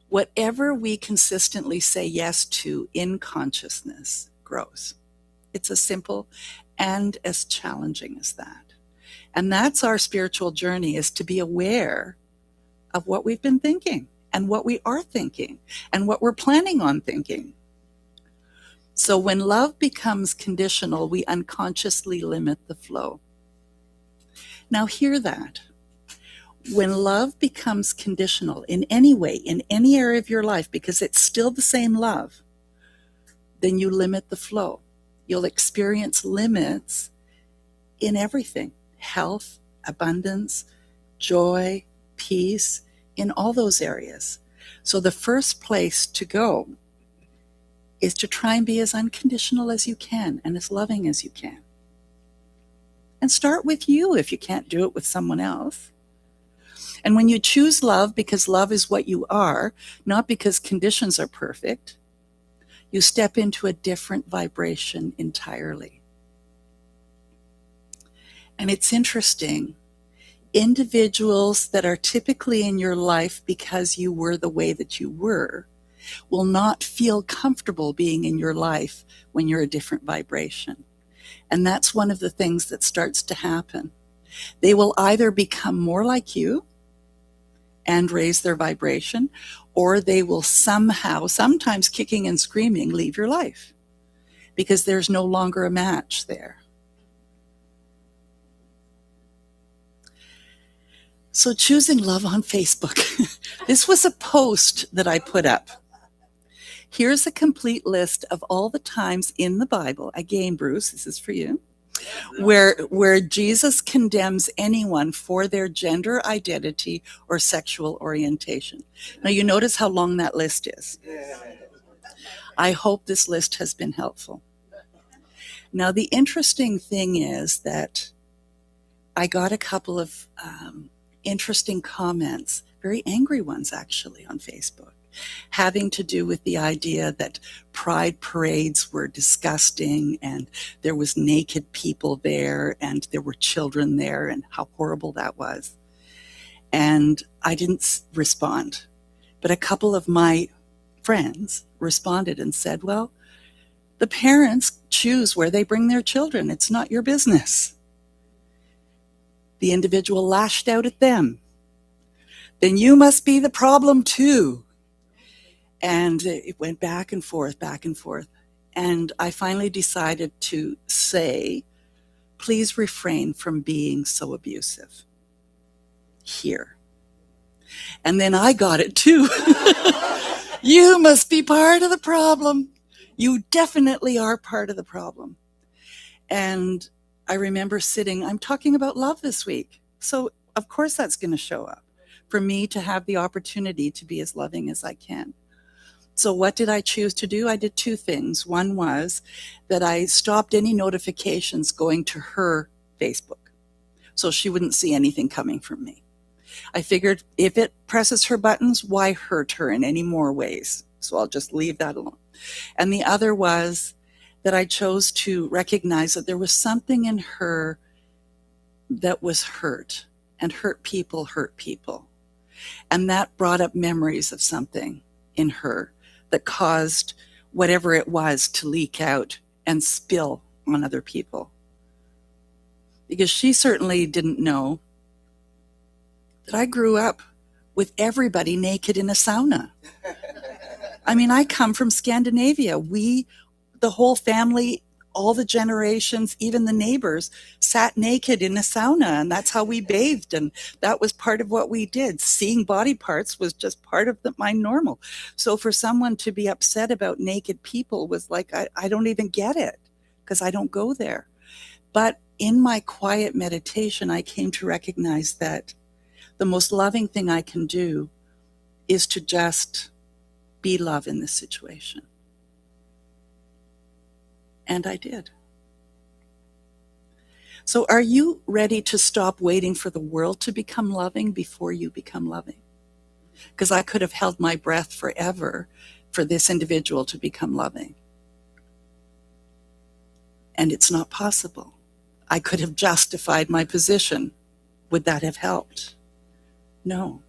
Whatever we consistently say yes to in consciousness grows. It's as simple and as challenging as that. And that's our spiritual journey, is to be aware of what we've been thinking and what we are thinking and what we're planning on thinking. So when love becomes conditional, we unconsciously limit the flow. Now hear that. When love becomes conditional in any way, in any area of your life, because it's still the same love, then you limit the flow. You'll experience limits in everything: health, abundance, joy, peace, in all those areas. So the first place to go is to try and be as unconditional as you can and as loving as you can. And start with you if you can't do it with someone else. And when you choose love because love is what you are, not because conditions are perfect, you step into a different vibration entirely. And it's interesting, individuals that are typically in your life because you were the way that you were will not feel comfortable being in your life when you're a different vibration. And that's one of the things that starts to happen. They will either become more like you and raise their vibration, or they will somehow, sometimes kicking and screaming, leave your life because there's no longer a match there. So choosing love on Facebook. This was a post that I put up. Here's a complete list of all the times in the Bible, again, Bruce, this is for you, where Jesus condemns anyone for their gender identity or sexual orientation. Now you notice how long that list is. I hope this list has been helpful. Now the interesting thing is that I got a couple of interesting comments, very angry ones actually, on Facebook, having to do with the idea that pride parades were disgusting and there was naked people there and there were children there and how horrible that was. And I didn't respond, but a couple of my friends responded and said, well, the parents choose where they bring their children. It's not your business. The individual lashed out at them. Then you must be the problem too. And it went back and forth, back and forth. And I finally decided to say, please refrain from being so abusive here. And then I got it too. You must be part of the problem. You definitely are part of the problem. And I remember sitting, I'm talking about love this week. So of course that's going to show up. for me to have the opportunity to be as loving as I can. So what did I choose to do? I did two things. One was that I stopped any notifications going to her Facebook, so she wouldn't see anything coming from me. I figured if it presses her buttons, why hurt her in any more ways? So I'll just leave that alone. And the other was that I chose to recognize that there was something in her that was hurt, and hurt people hurt people. And that brought up memories of something in her that caused whatever it was to leak out and spill on other people. Because she certainly didn't know that I grew up with everybody naked in a sauna. I mean, I come from Scandinavia. The whole family, all the generations, even the neighbors, sat naked in a sauna, and that's how we bathed, and that was part of what we did. Seeing body parts was just part of my normal. So for someone to be upset about naked people was like, I don't even get it, because I don't go there. But in my quiet meditation, I came to recognize that the most loving thing I can do is to just be love in this situation. And I did. So are you ready to stop waiting for the world to become loving before you become loving? Because I could have held my breath forever for this individual to become loving. And it's not possible. I could have justified my position. Would that have helped? No.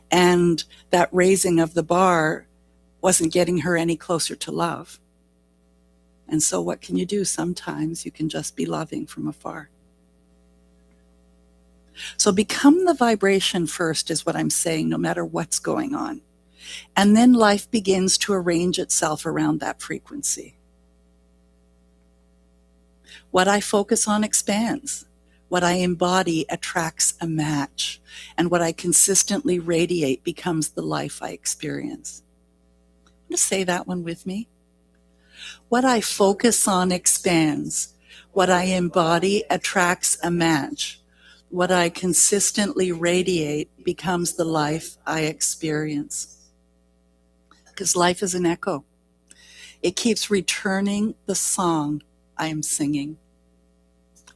And that raising of the bar wasn't getting her any closer to love. And so what can you do? Sometimes you can just be loving from afar. So become the vibration first is what I'm saying, no matter what's going on. And then life begins to arrange itself around that frequency. What I focus on expands. What I embody attracts a match. And what I consistently radiate becomes the life I experience. I'm going to say that one with me. What I focus on expands. What I embody attracts a match. What I consistently radiate becomes the life I experience. Because life is an echo. It keeps returning the song I am singing.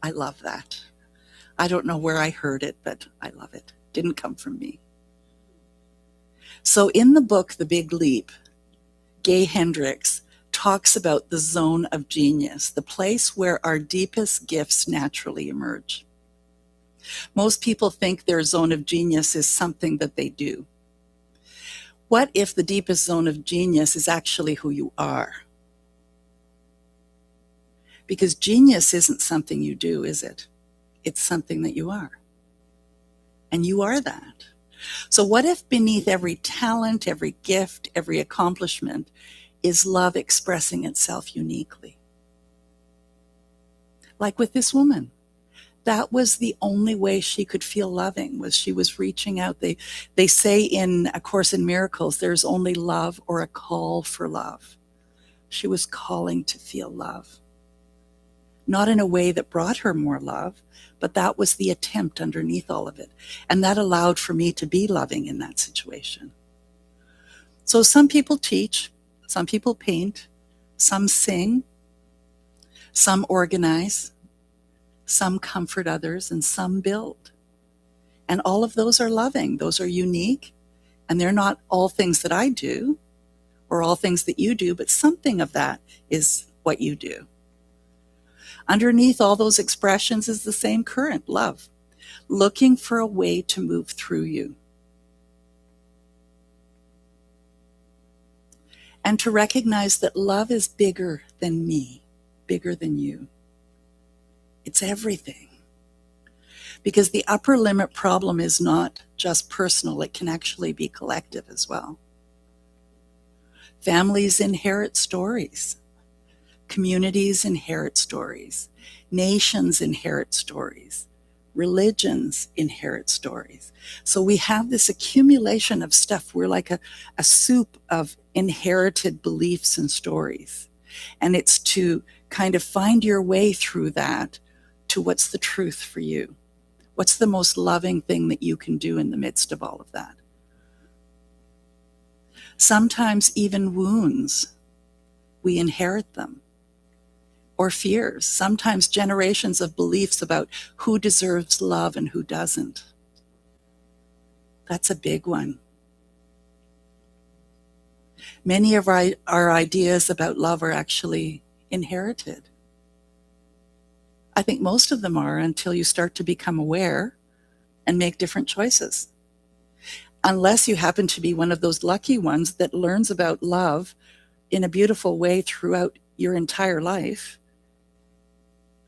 I love that. I don't know where I heard it, but I love it. Didn't come from me. So in the book, The Big Leap, Gay Hendricks talks about the zone of genius, the place where our deepest gifts naturally emerge. Most people think their zone of genius is something that they do. What if the deepest zone of genius is actually who you are? Because genius isn't something you do, is it? It's something that you are. And you are that. So what if beneath every talent, every gift, every accomplishment is love expressing itself uniquely? Like with this woman. That was the only way she could feel loving, was she was reaching out. They say in A Course in Miracles, there's only love or a call for love. She was calling to feel love. Not in a way that brought her more love, but that was the attempt underneath all of it. And that allowed for me to be loving in that situation. So some people teach, some people paint, some sing, some organize, some comfort others, and some build. And all of those are loving. Those are unique. And they're not all things that I do or all things that you do, but something of that is what you do. Underneath all those expressions is the same current, love, looking for a way to move through you. And to recognize that love is bigger than me, bigger than you. It's everything. Because the upper limit problem is not just personal, it can actually be collective as well. Families inherit stories. Communities inherit stories. Nations inherit stories. Religions inherit stories. So we have this accumulation of stuff. We're like a soup of inherited beliefs and stories. And it's to kind of find your way through that to what's the truth for you, What's the most loving thing that you can do in the midst of all of that? Sometimes even wounds, we inherit them. Or fears, sometimes generations of beliefs about who deserves love and who doesn't. That's a big one. Many of our ideas about love are actually inherited. I think most of them are, until you start to become aware and make different choices. Unless you happen to be one of those lucky ones that learns about love in a beautiful way throughout your entire life,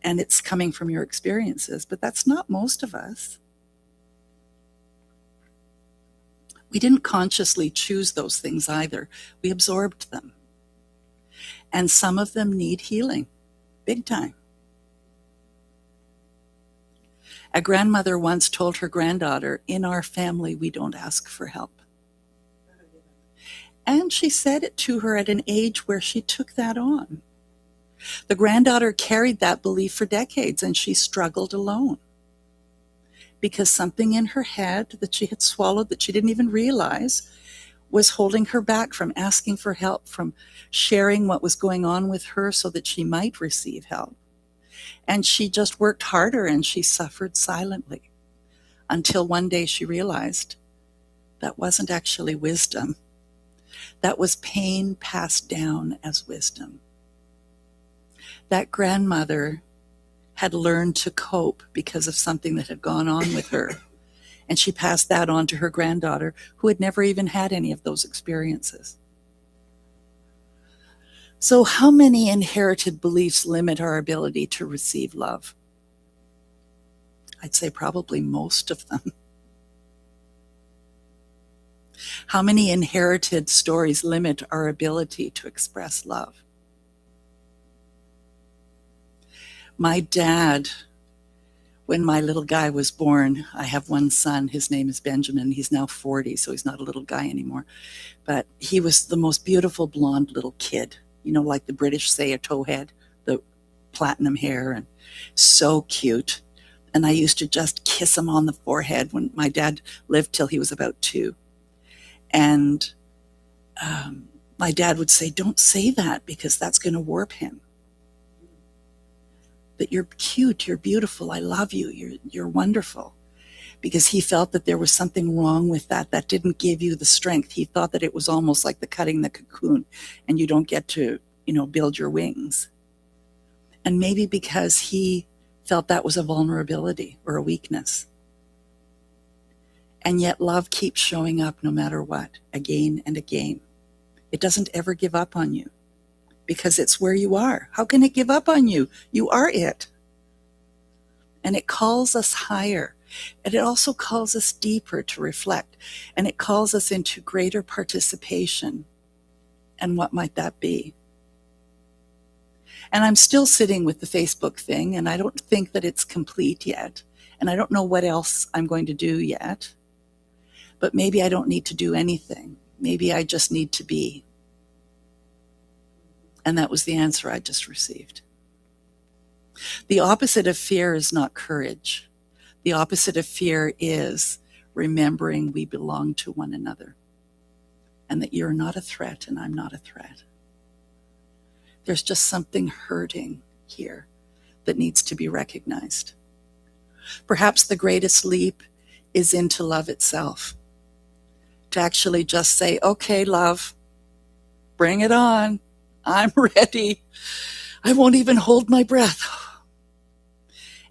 and it's coming from your experiences, but that's not most of us. We didn't consciously choose those things either. We absorbed them. And some of them need healing, big time. A grandmother once told her granddaughter, "In our family, we don't ask for help." And she said it to her at an age where she took that on. The granddaughter carried that belief for decades, and she struggled alone because something in her head that she had swallowed that she didn't even realize was holding her back from asking for help, from sharing what was going on with her so that she might receive help. And she just worked harder, and she suffered silently until one day she realized that wasn't actually wisdom. That was pain passed down as wisdom. That grandmother had learned to cope because of something that had gone on with her. And she passed that on to her granddaughter, who had never even had any of those experiences. So how many inherited beliefs limit our ability to receive love? I'd say probably most of them. How many inherited stories limit our ability to express love? My dad, when my little guy was born, I have one son, his name is Benjamin. He's now 40, so he's not a little guy anymore. But he was the most beautiful blonde little kid, you know, like the British say, a towhead, the platinum hair, and so cute. And I used to just kiss him on the forehead when my dad lived till he was about 2. And my dad would say, "Don't say that because that's going to warp him. That you're cute, you're beautiful, I love you, you're wonderful." Because he felt that there was something wrong with that didn't give you the strength. He thought that it was almost like the cutting the cocoon, and you don't get to, build your wings. And maybe because he felt that was a vulnerability or a weakness. And yet love keeps showing up no matter what, again and again. It doesn't ever give up on you. Because it's where you are. How can it give up on you? You are it. And it calls us higher. And it also calls us deeper to reflect. And it calls us into greater participation. And what might that be? And I'm still sitting with the Facebook thing, and I don't think that it's complete yet. And I don't know what else I'm going to do yet. But maybe I don't need to do anything. Maybe I just need to be. And that was the answer I just received. The opposite of fear is not courage. The opposite of fear is remembering we belong to one another and that you're not a threat and I'm not a threat. There's just something hurting here that needs to be recognized. Perhaps the greatest leap is into love itself. To actually just say, "Okay, love, bring it on. I'm ready. I won't even hold my breath."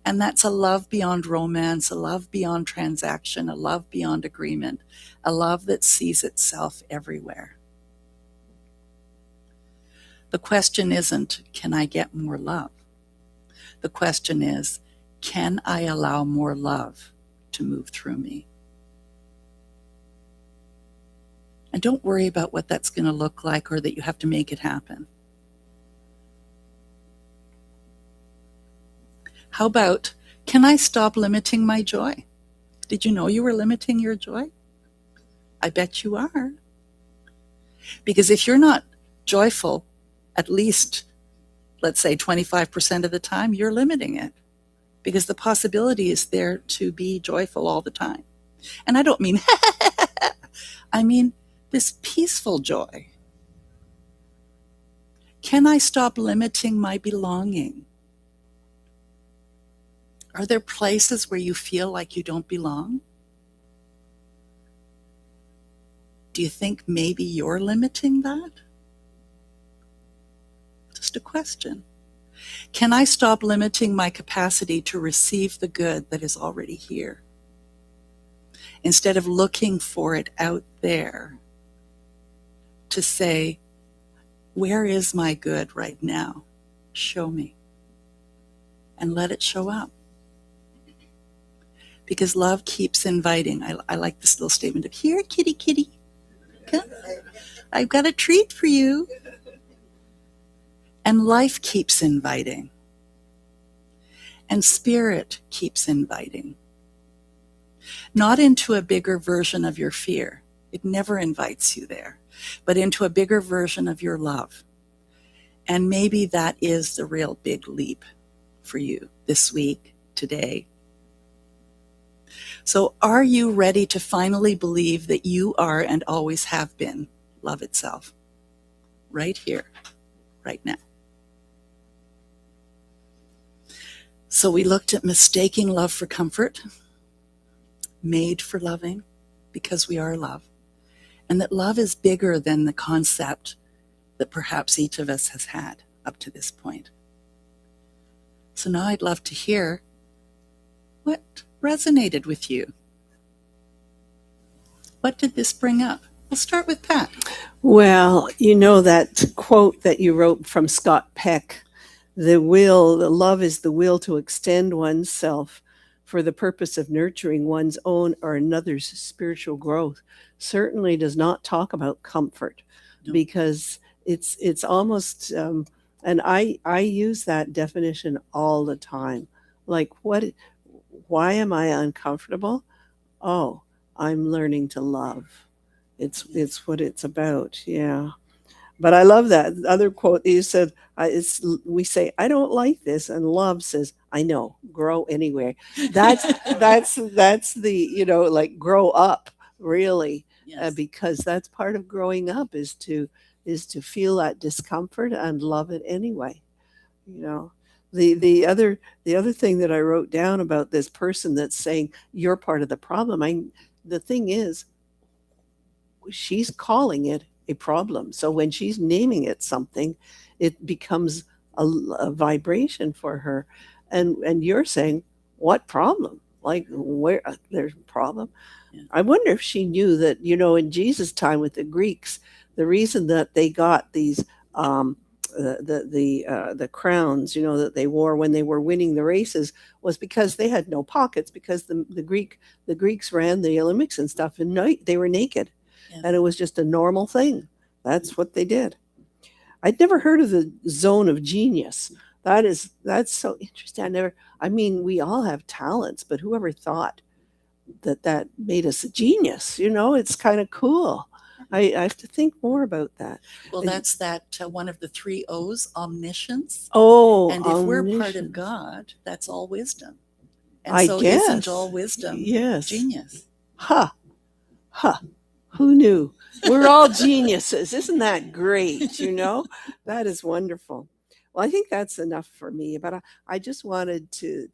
And that's a love beyond romance, a love beyond transaction, a love beyond agreement, a love that sees itself everywhere. The question isn't, can I get more love? The question is, can I allow more love to move through me? And don't worry about what that's going to look like or that you have to make it happen. How about, can I stop limiting my joy? Did you know you were limiting your joy? I bet you are. Because if you're not joyful, at least, let's say 25% of the time, you're limiting it. because the possibility is there to be joyful all the time. And I don't mean, I mean this peaceful joy. Can I stop limiting my belonging? Are there places where you feel like you don't belong? Do you think maybe you're limiting that? Just a question. Can I stop limiting my capacity to receive the good that is already here? Instead of looking for it out there, to say, where is my good right now? Show me. And let it show up. Because love keeps inviting. I like this little statement of, here, kitty, kitty. Come. I've got a treat for you. And life keeps inviting. And spirit keeps inviting. Not into a bigger version of your fear. It never invites you there. But into a bigger version of your love. And maybe that is the real big leap for you this week, today. So are you ready to finally believe that you are and always have been love itself? Right here, right now. So we looked at mistaking love for comfort, made for loving, because we are love. And that love is bigger than the concept that perhaps each of us has had up to this point. So now I'd love to hear what resonated with you. What did this bring up? We'll start with Pat. Well, you know that quote that you wrote from Scott Peck, the love is the will to extend oneself for the purpose of nurturing one's own or another's spiritual growth, certainly does not talk about comfort. No. Because it's almost, and I use that definition all the time. Like, why am I uncomfortable? Oh, I'm learning to love. It's what it's about. Yeah. But I love that other quote that you said. We say, I don't like this, and love says, I know, grow anyway. That's the like, grow up, really. Yes. Because that's part of growing up, is to feel that discomfort and love it anyway. The other thing that I wrote down about this person that's saying you're part of the problem, the thing is, she's calling it a problem. So when she's naming it something, it becomes a vibration for her. And you're saying, what problem? Like, where there's a problem? Yeah. I wonder if she knew that, in Jesus' time with the Greeks, the reason that they got these the crowns, that they wore when they were winning the races, was because they had no pockets, because the Greeks ran the Olympics and stuff, and they were naked. Yeah. And it was just a normal thing. That's what they did. I'd never heard of the zone of genius. That's so interesting. We all have talents, but whoever thought that made us a genius? It's kind of cool. I have to think more about that. Well, that's one of the 3 O's, omniscience. Oh, And if we're part of omniscience. God, that's all wisdom. And I so guess. isn't all wisdom Yes. genius? Ha. Who knew? We're all geniuses. Isn't that great? That is wonderful. Well, I think that's enough for me, but I just wanted to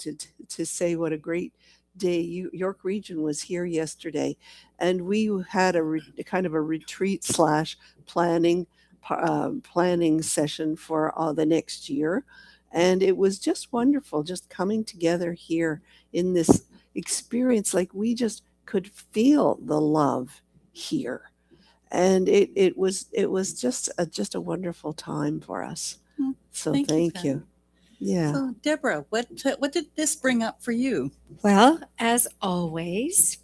say what a great day. York Region was here yesterday, and we had a kind of a retreat / planning session for the next year. And it was just wonderful, just coming together here in this experience. Like, we just could feel the love here, and it was just a wonderful time for us. So thank you. Yeah. So Deborah, what did this bring up for you? Well, as always,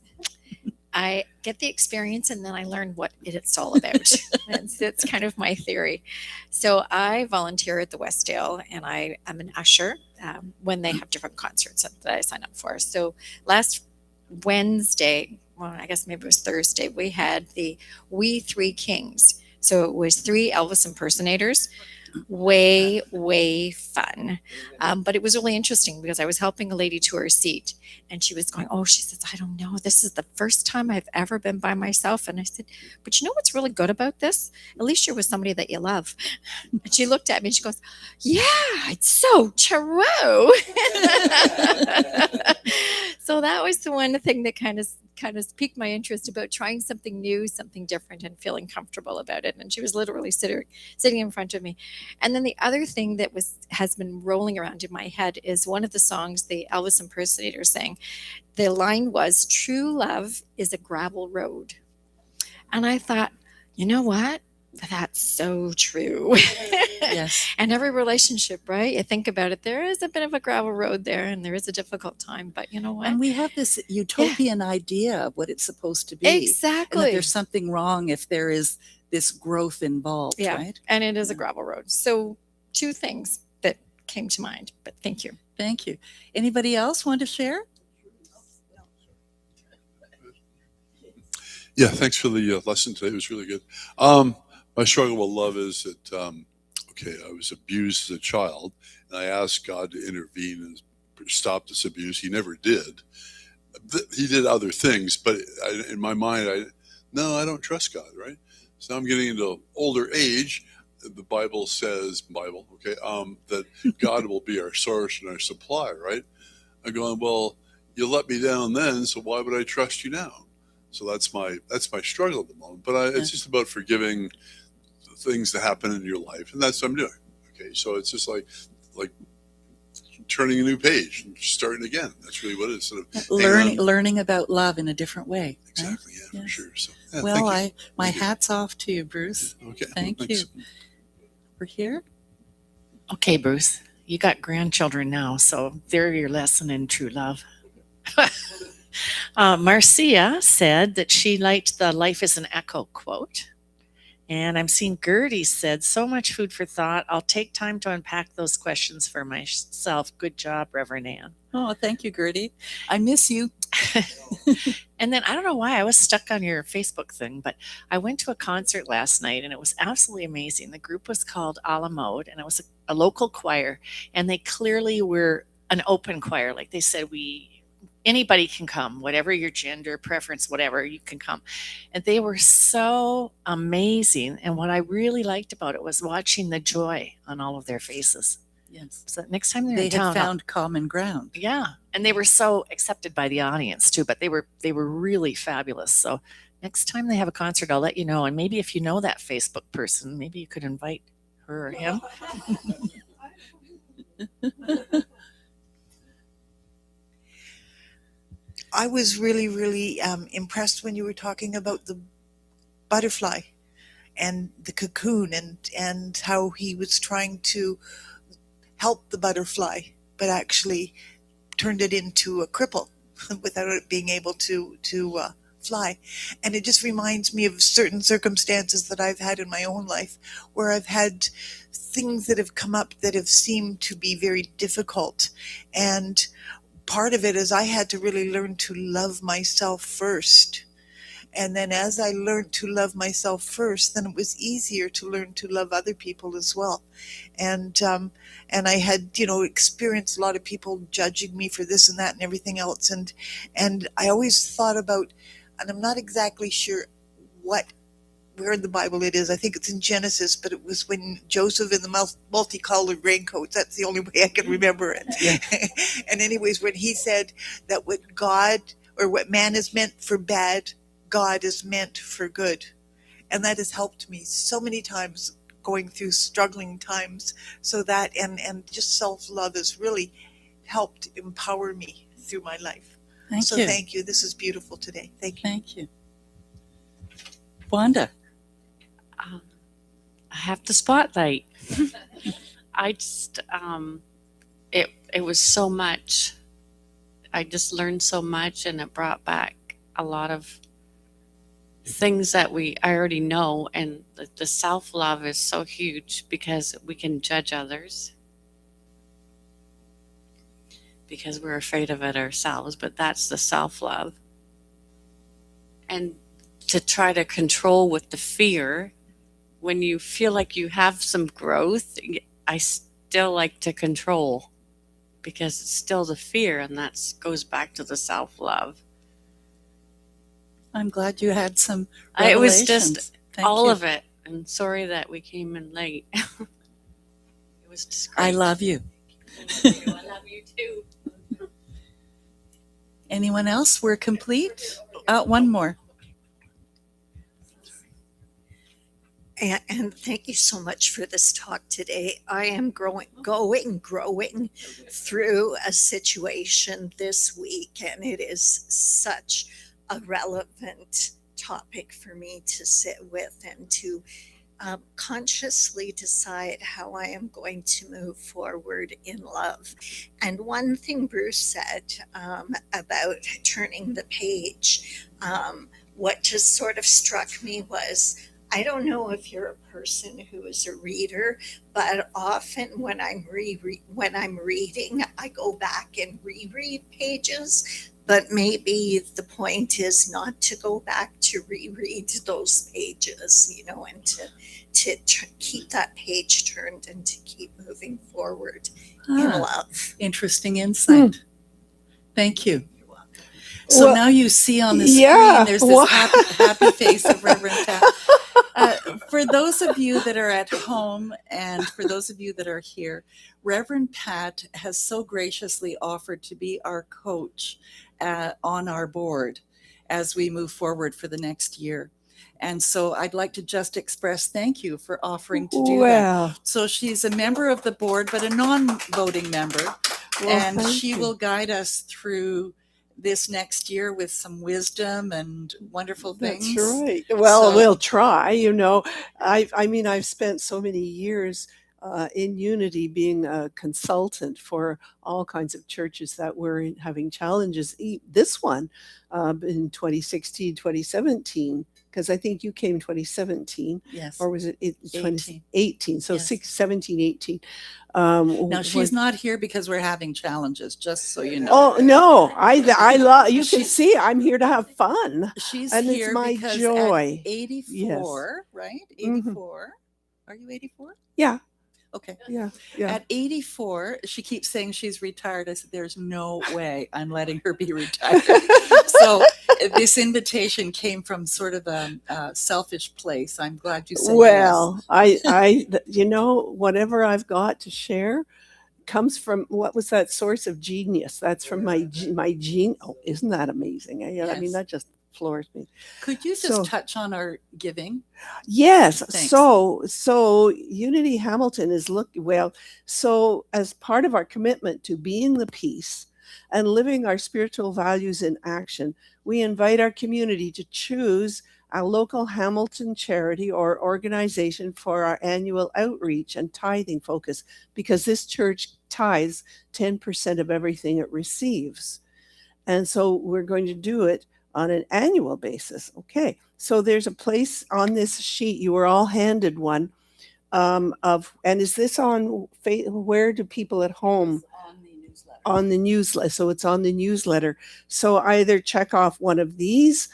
I get the experience and then I learn what it's all about. It's kind of my theory. So I volunteer at the Westdale, and I am an usher when they have different concerts that I sign up for. So last Wednesday, well, I guess maybe it was Thursday, we had the We Three Kings. So it was 3 Elvis impersonators way fun. But it was really interesting because I was helping a lady to her seat, and she was going, "Oh," she says, "I don't know. This is the first time I've ever been by myself." And I said, "But you know what's really good about this? At least you're with somebody that you love." And she looked at me and she goes, "Yeah, it's so true." So that was the one thing that kind of piqued my interest about trying something new, something different, and feeling comfortable about it. And she was literally sitting in front of me. And then the other thing that has been rolling around in my head is one of the songs the Elvis impersonator sang. The line was, "True love is a gravel road." And I thought, you know what? That's so true. Yes. And every relationship, right? You think about it, there is a bit of a gravel road there, and there is a difficult time, but you know what? And we have this utopian idea of what it's supposed to be. And that Exactly. there's something wrong if there is this growth involved, Yeah. right? And it is a gravel road. So two things that came to mind, but thank you. Thank you. Anybody else want to share? Yeah, thanks for the lesson today. It was really good. My struggle with love is that, okay, I was abused as a child, and I asked God to intervene and stop this abuse. He never did. He did other things, but in my mind, I don't trust God, right? So I'm getting into older age. The Bible says, that God will be our source and our supply, right? I'm going, well, you let me down then, so why would I trust you now? So that's my struggle at the moment. But it's just about forgiving the things that happen in your life, and that's what I'm doing. Okay, so it's just like turning a new page and starting again. That's really what it is. Sort of Learning about love in a different way. Right? Exactly. Yeah, Yes. for sure. So, yeah, Well, thank my Thank you. hat's off to you, Bruce. Okay. Thank thanks. you. We're here. Okay, Bruce, you got grandchildren now, so they're your lesson in true love. Marcia said that she liked the "Life is an Echo" quote. And I'm seeing Gertie said, "So much food for thought. I'll take time to unpack those questions for myself. Good job, Reverend Ann." Oh, thank you, Gertie. I miss you. And then I don't know why I was stuck on your Facebook thing, but I went to a concert last night and it was absolutely amazing. The group was called A La Mode, and it was a local choir, and they clearly were an open choir. Like they said, anybody can come, whatever your gender preference, whatever, you can come. And they were so amazing. And what I really liked about it was watching the joy on all of their faces. Yes. So next time they're They in town, had found common ground. yeah, and they were so accepted by the audience too. But they were really fabulous. So next time they have a concert, I'll let you know. And maybe if you know that Facebook person, maybe you could invite her or him. I was really impressed when you were talking about the butterfly and the cocoon and how he was trying to help the butterfly, but actually turned it into a cripple without it being able to fly. And it just reminds me of certain circumstances that I've had in my own life where I've had things that have come up that have seemed to be very difficult. And part of it is I had to really learn to love myself first. And then as I learned to love myself first, then it was easier to learn to love other people as well. And I had, experienced a lot of people judging me for this and that and everything else. And I always thought about, and I'm not exactly sure where in the Bible it is. I think it's in Genesis, but it was when Joseph in the multicolored raincoats. That's the only way I can remember it. Yeah. And anyways, when he said that what man is meant for bad, God is meant for good. And that has helped me so many times going through struggling times. So that and just self-love has really helped empower me through my life. Thank you. This is beautiful today. Thank you. Thank you. Wanda. I have the spotlight. I just, it was so much. I just learned so much, and it brought back a lot of things that I already know. And the self-love is so huge because we can judge others because we're afraid of it ourselves, but that's the self-love. And to try to control with the fear when you feel like you have some growth, I still like to control because it's still the fear, and that goes back to the self-love. I'm glad you had some It was revelations. just Thank all you. of it. And sorry that we came in late. It was just I great. love you. Thank you. I love you too. Anyone else? We're complete. One more. And thank you so much for this talk today. I am growing through a situation this week, and it is such a relevant topic for me to sit with and to consciously decide how I am going to move forward in love. And one thing Bruce said about turning the page, what just sort of struck me was, I don't know if you're a person who is a reader, but often when I'm reading, I go back and reread pages. But maybe the point is not to go back to reread those pages, and to keep that page turned and to keep moving forward in love. Interesting insight. Thank you. So Well, now you see on the screen, yeah, there's this wow. happy face of Reverend Pat. For those of you that are at home and for those of you that are here, Reverend Pat has so graciously offered to be our coach on our board as we move forward for the next year. And so I'd like to just express thank you for offering to do that. Well, So she's a member of the board, but a non-voting member. And thank she you. will guide us through this next year with some wisdom and wonderful things. That's right. Well, So- we'll try. I mean, I've spent so many years in Unity being a consultant for all kinds of churches that were having challenges. This one in 2016, 2017, because I think you came 2017, Yes. or was it 18? 2018? So Yes. 17, 18. Now she's not here because we're having challenges, just so you know. Oh no! I love. You can She- see I'm here to have fun. She's and it's here my because joy. at 84, right? Mhm. 84. Are you 84? Yeah. Okay. Yeah. At 84, she keeps saying she's retired. I said, there's no way I'm letting her be retired. So this invitation came from sort of a selfish place. I'm glad you said Well, yes. whatever I've got to share comes from, what was that source of genius? That's from my gene. Oh, isn't that amazing? I mean, Yes. that just floors me. Could you just So- touch on our giving? Yes. Thanks. So Unity Hamilton is so as part of our commitment to being the peace and living our spiritual values in action, we invite our community to choose a local Hamilton charity or organization for our annual outreach and tithing focus, because this church tithes 10% of everything it receives. And so we're going to do it on an annual basis. Okay. So there's a place on this sheet, you were all handed one and is this on, where do people at home? On the newsletter. So it's on the newsletter. So either check off one of these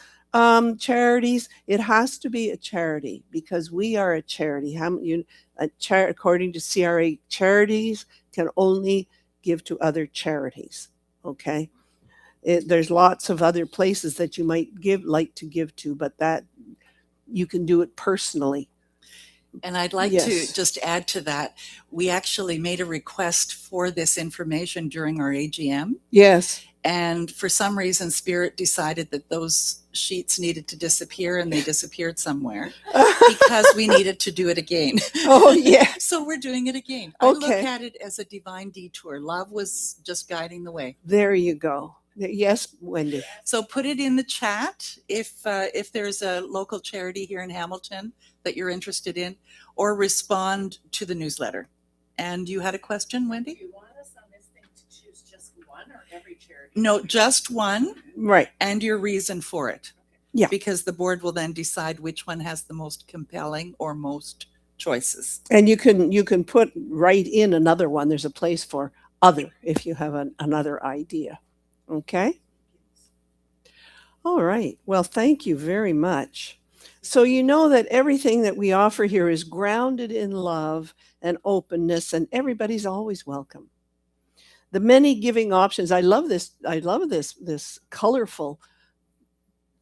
charities. It has to be a charity because we are a charity. According to CRA, charities can only give to other charities. Okay. There's lots of other places that you might like to give to, but that you can do it personally. And I'd like Yes. to just add to that. We actually made a request for this information during our AGM. Yes. And for some reason, Spirit decided that those sheets needed to disappear, and they disappeared somewhere because we needed to do it again. Oh, yeah. So we're doing it again. I look Okay. at it as a divine detour. Love was just guiding the way. There you go. Yes, Wendy. So put it in the chat if there's a local charity here in Hamilton that you're interested in, or respond to the newsletter. And you had a question, Wendy? Do you want us on this thing to choose just one or every charity? No, just one, Right. and your reason for it. Yeah. Because the board will then decide which one has the most compelling or most choices. And you can put right in another one. There's a place for other if you have another idea. Okay. All right. Well, thank you very much. So you know that everything that we offer here is grounded in love and openness, and everybody's always welcome. The many giving options. I love this. I love this colorful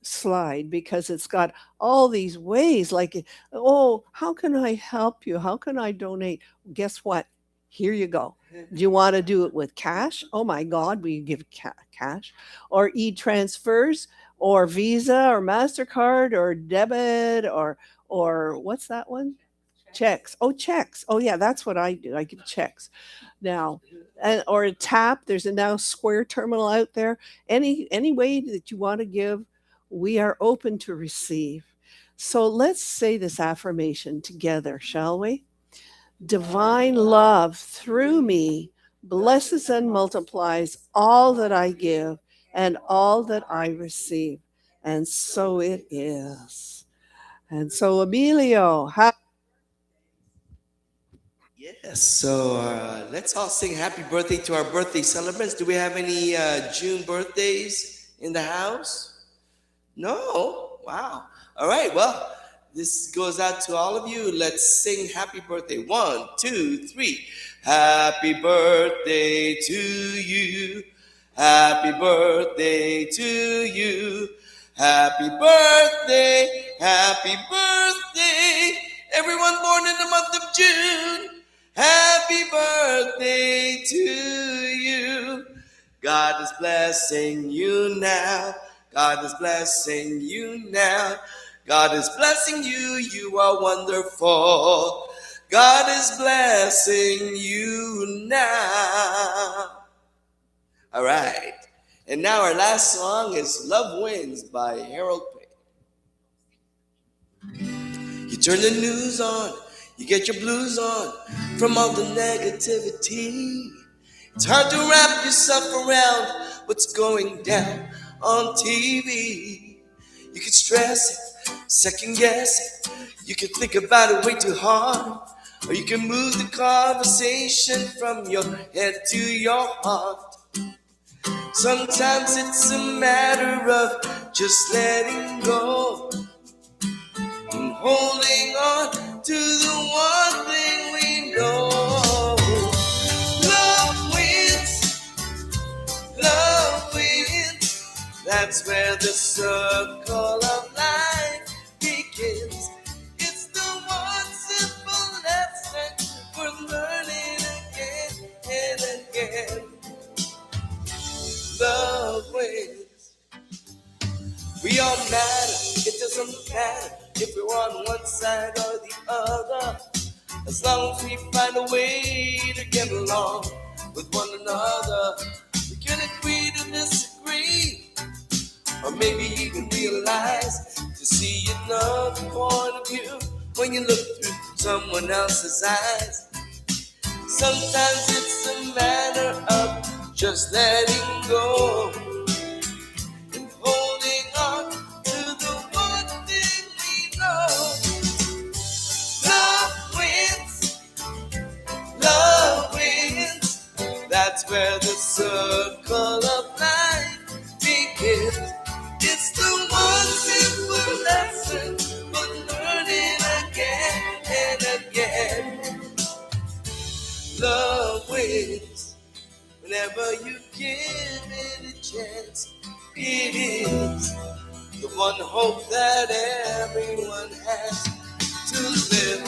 slide because it's got all these ways like, oh, how can I help you? How can I donate? Guess what? Here you go. Do you want to do it with cash? Oh my God, we give cash or e-transfers or Visa or MasterCard or debit or what's that one? Checks. Oh, checks. Oh yeah, that's what I do. I give checks now. And or a tap. There's a now Square terminal out there. Any way that you want to give, we are open to receive. So let's say this affirmation together, shall we? Divine love through me blesses and multiplies all that I give and all that I receive. And so it is. And so, Emilio, Yes, so let's all sing happy birthday to our birthday celebrants. Do we have any June birthdays in the house? No? Wow. All right, well, this goes out to all of you. Let's sing happy birthday. 1, 2, 3. Happy birthday to you. Happy birthday to you. Happy birthday. Happy birthday. Everyone born in the month of June. Happy birthday to you. God is blessing you now. God is blessing you now. God is blessing you. You are wonderful. God is blessing you now. All right. And now our last song is Love Wins by Harold Payne. You turn the news on. You get your blues on from all the negativity. It's hard to wrap yourself around what's going down on TV. You can stress it, second guess it. You can think about it way too hard. Or you can move the conversation from your head to your heart. Sometimes it's a matter of just letting go and holding on to the one thing we know. Love wins, love wins. That's where the circle of life begins. It's the one simple lesson we're learning again and again. Love wins. We all matter, it doesn't matter if we're on one side or the other. As long as we find a way to get along with one another. We can agree to disagree, or maybe even realize to see another point of view when you look through someone else's eyes. Sometimes it's a matter of just letting go and holding on to the one thing we know. Love wins, love wins. That's where the circle of life begins. It's the one simple lesson we're learning again and again. Love wins. Whenever you give it a chance, it is the one hope that everyone has to live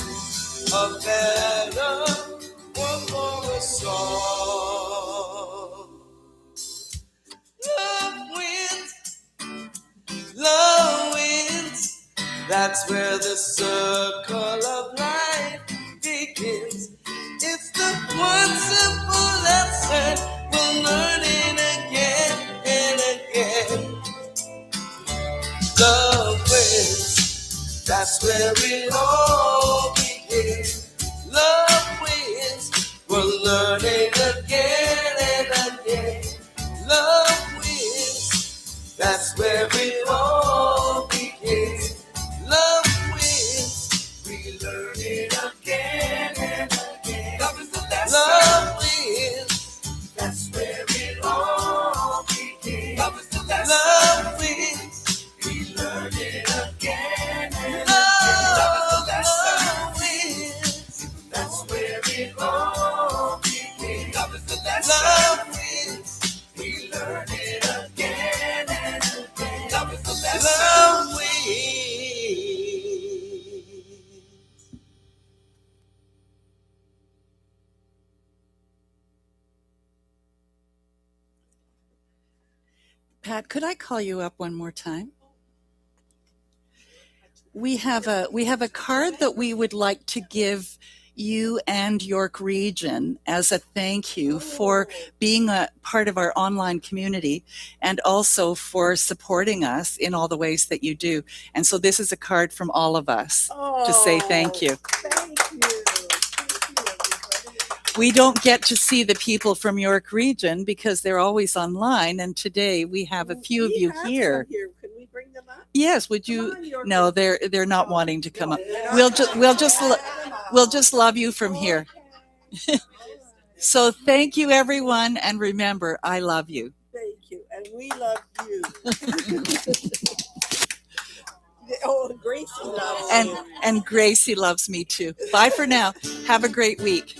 a better, one more song. Love wins, love wins. That's where the circle of life begins. It's the one simple lesson we're learning again and again. Love wins, that's where it all begins. Love wins, we're learning again and again. Love wins, that's where it all begins. Love wins, we learn it again. it all begins. Love is the lesson. Love wins. We learn it again and again. Love is the lesson. Love wins. Pat, could I call you up one more time? We have a card that we would like to give you and York Region as a thank you for being a part of our online community and also for supporting us in all the ways that you do. And so this is a card from all of us to say thank you. Thank you. We don't get to see the people from York Region because they're always online, and today we have a few of you here. Can we bring them up? Yes, would you? No, they're not wanting to come up. We'll just love you from here. So thank you, everyone, and remember, I love you. Thank you, and we love you. Oh, Gracie loves you. And Gracie loves me too. Bye for now. Have a great week.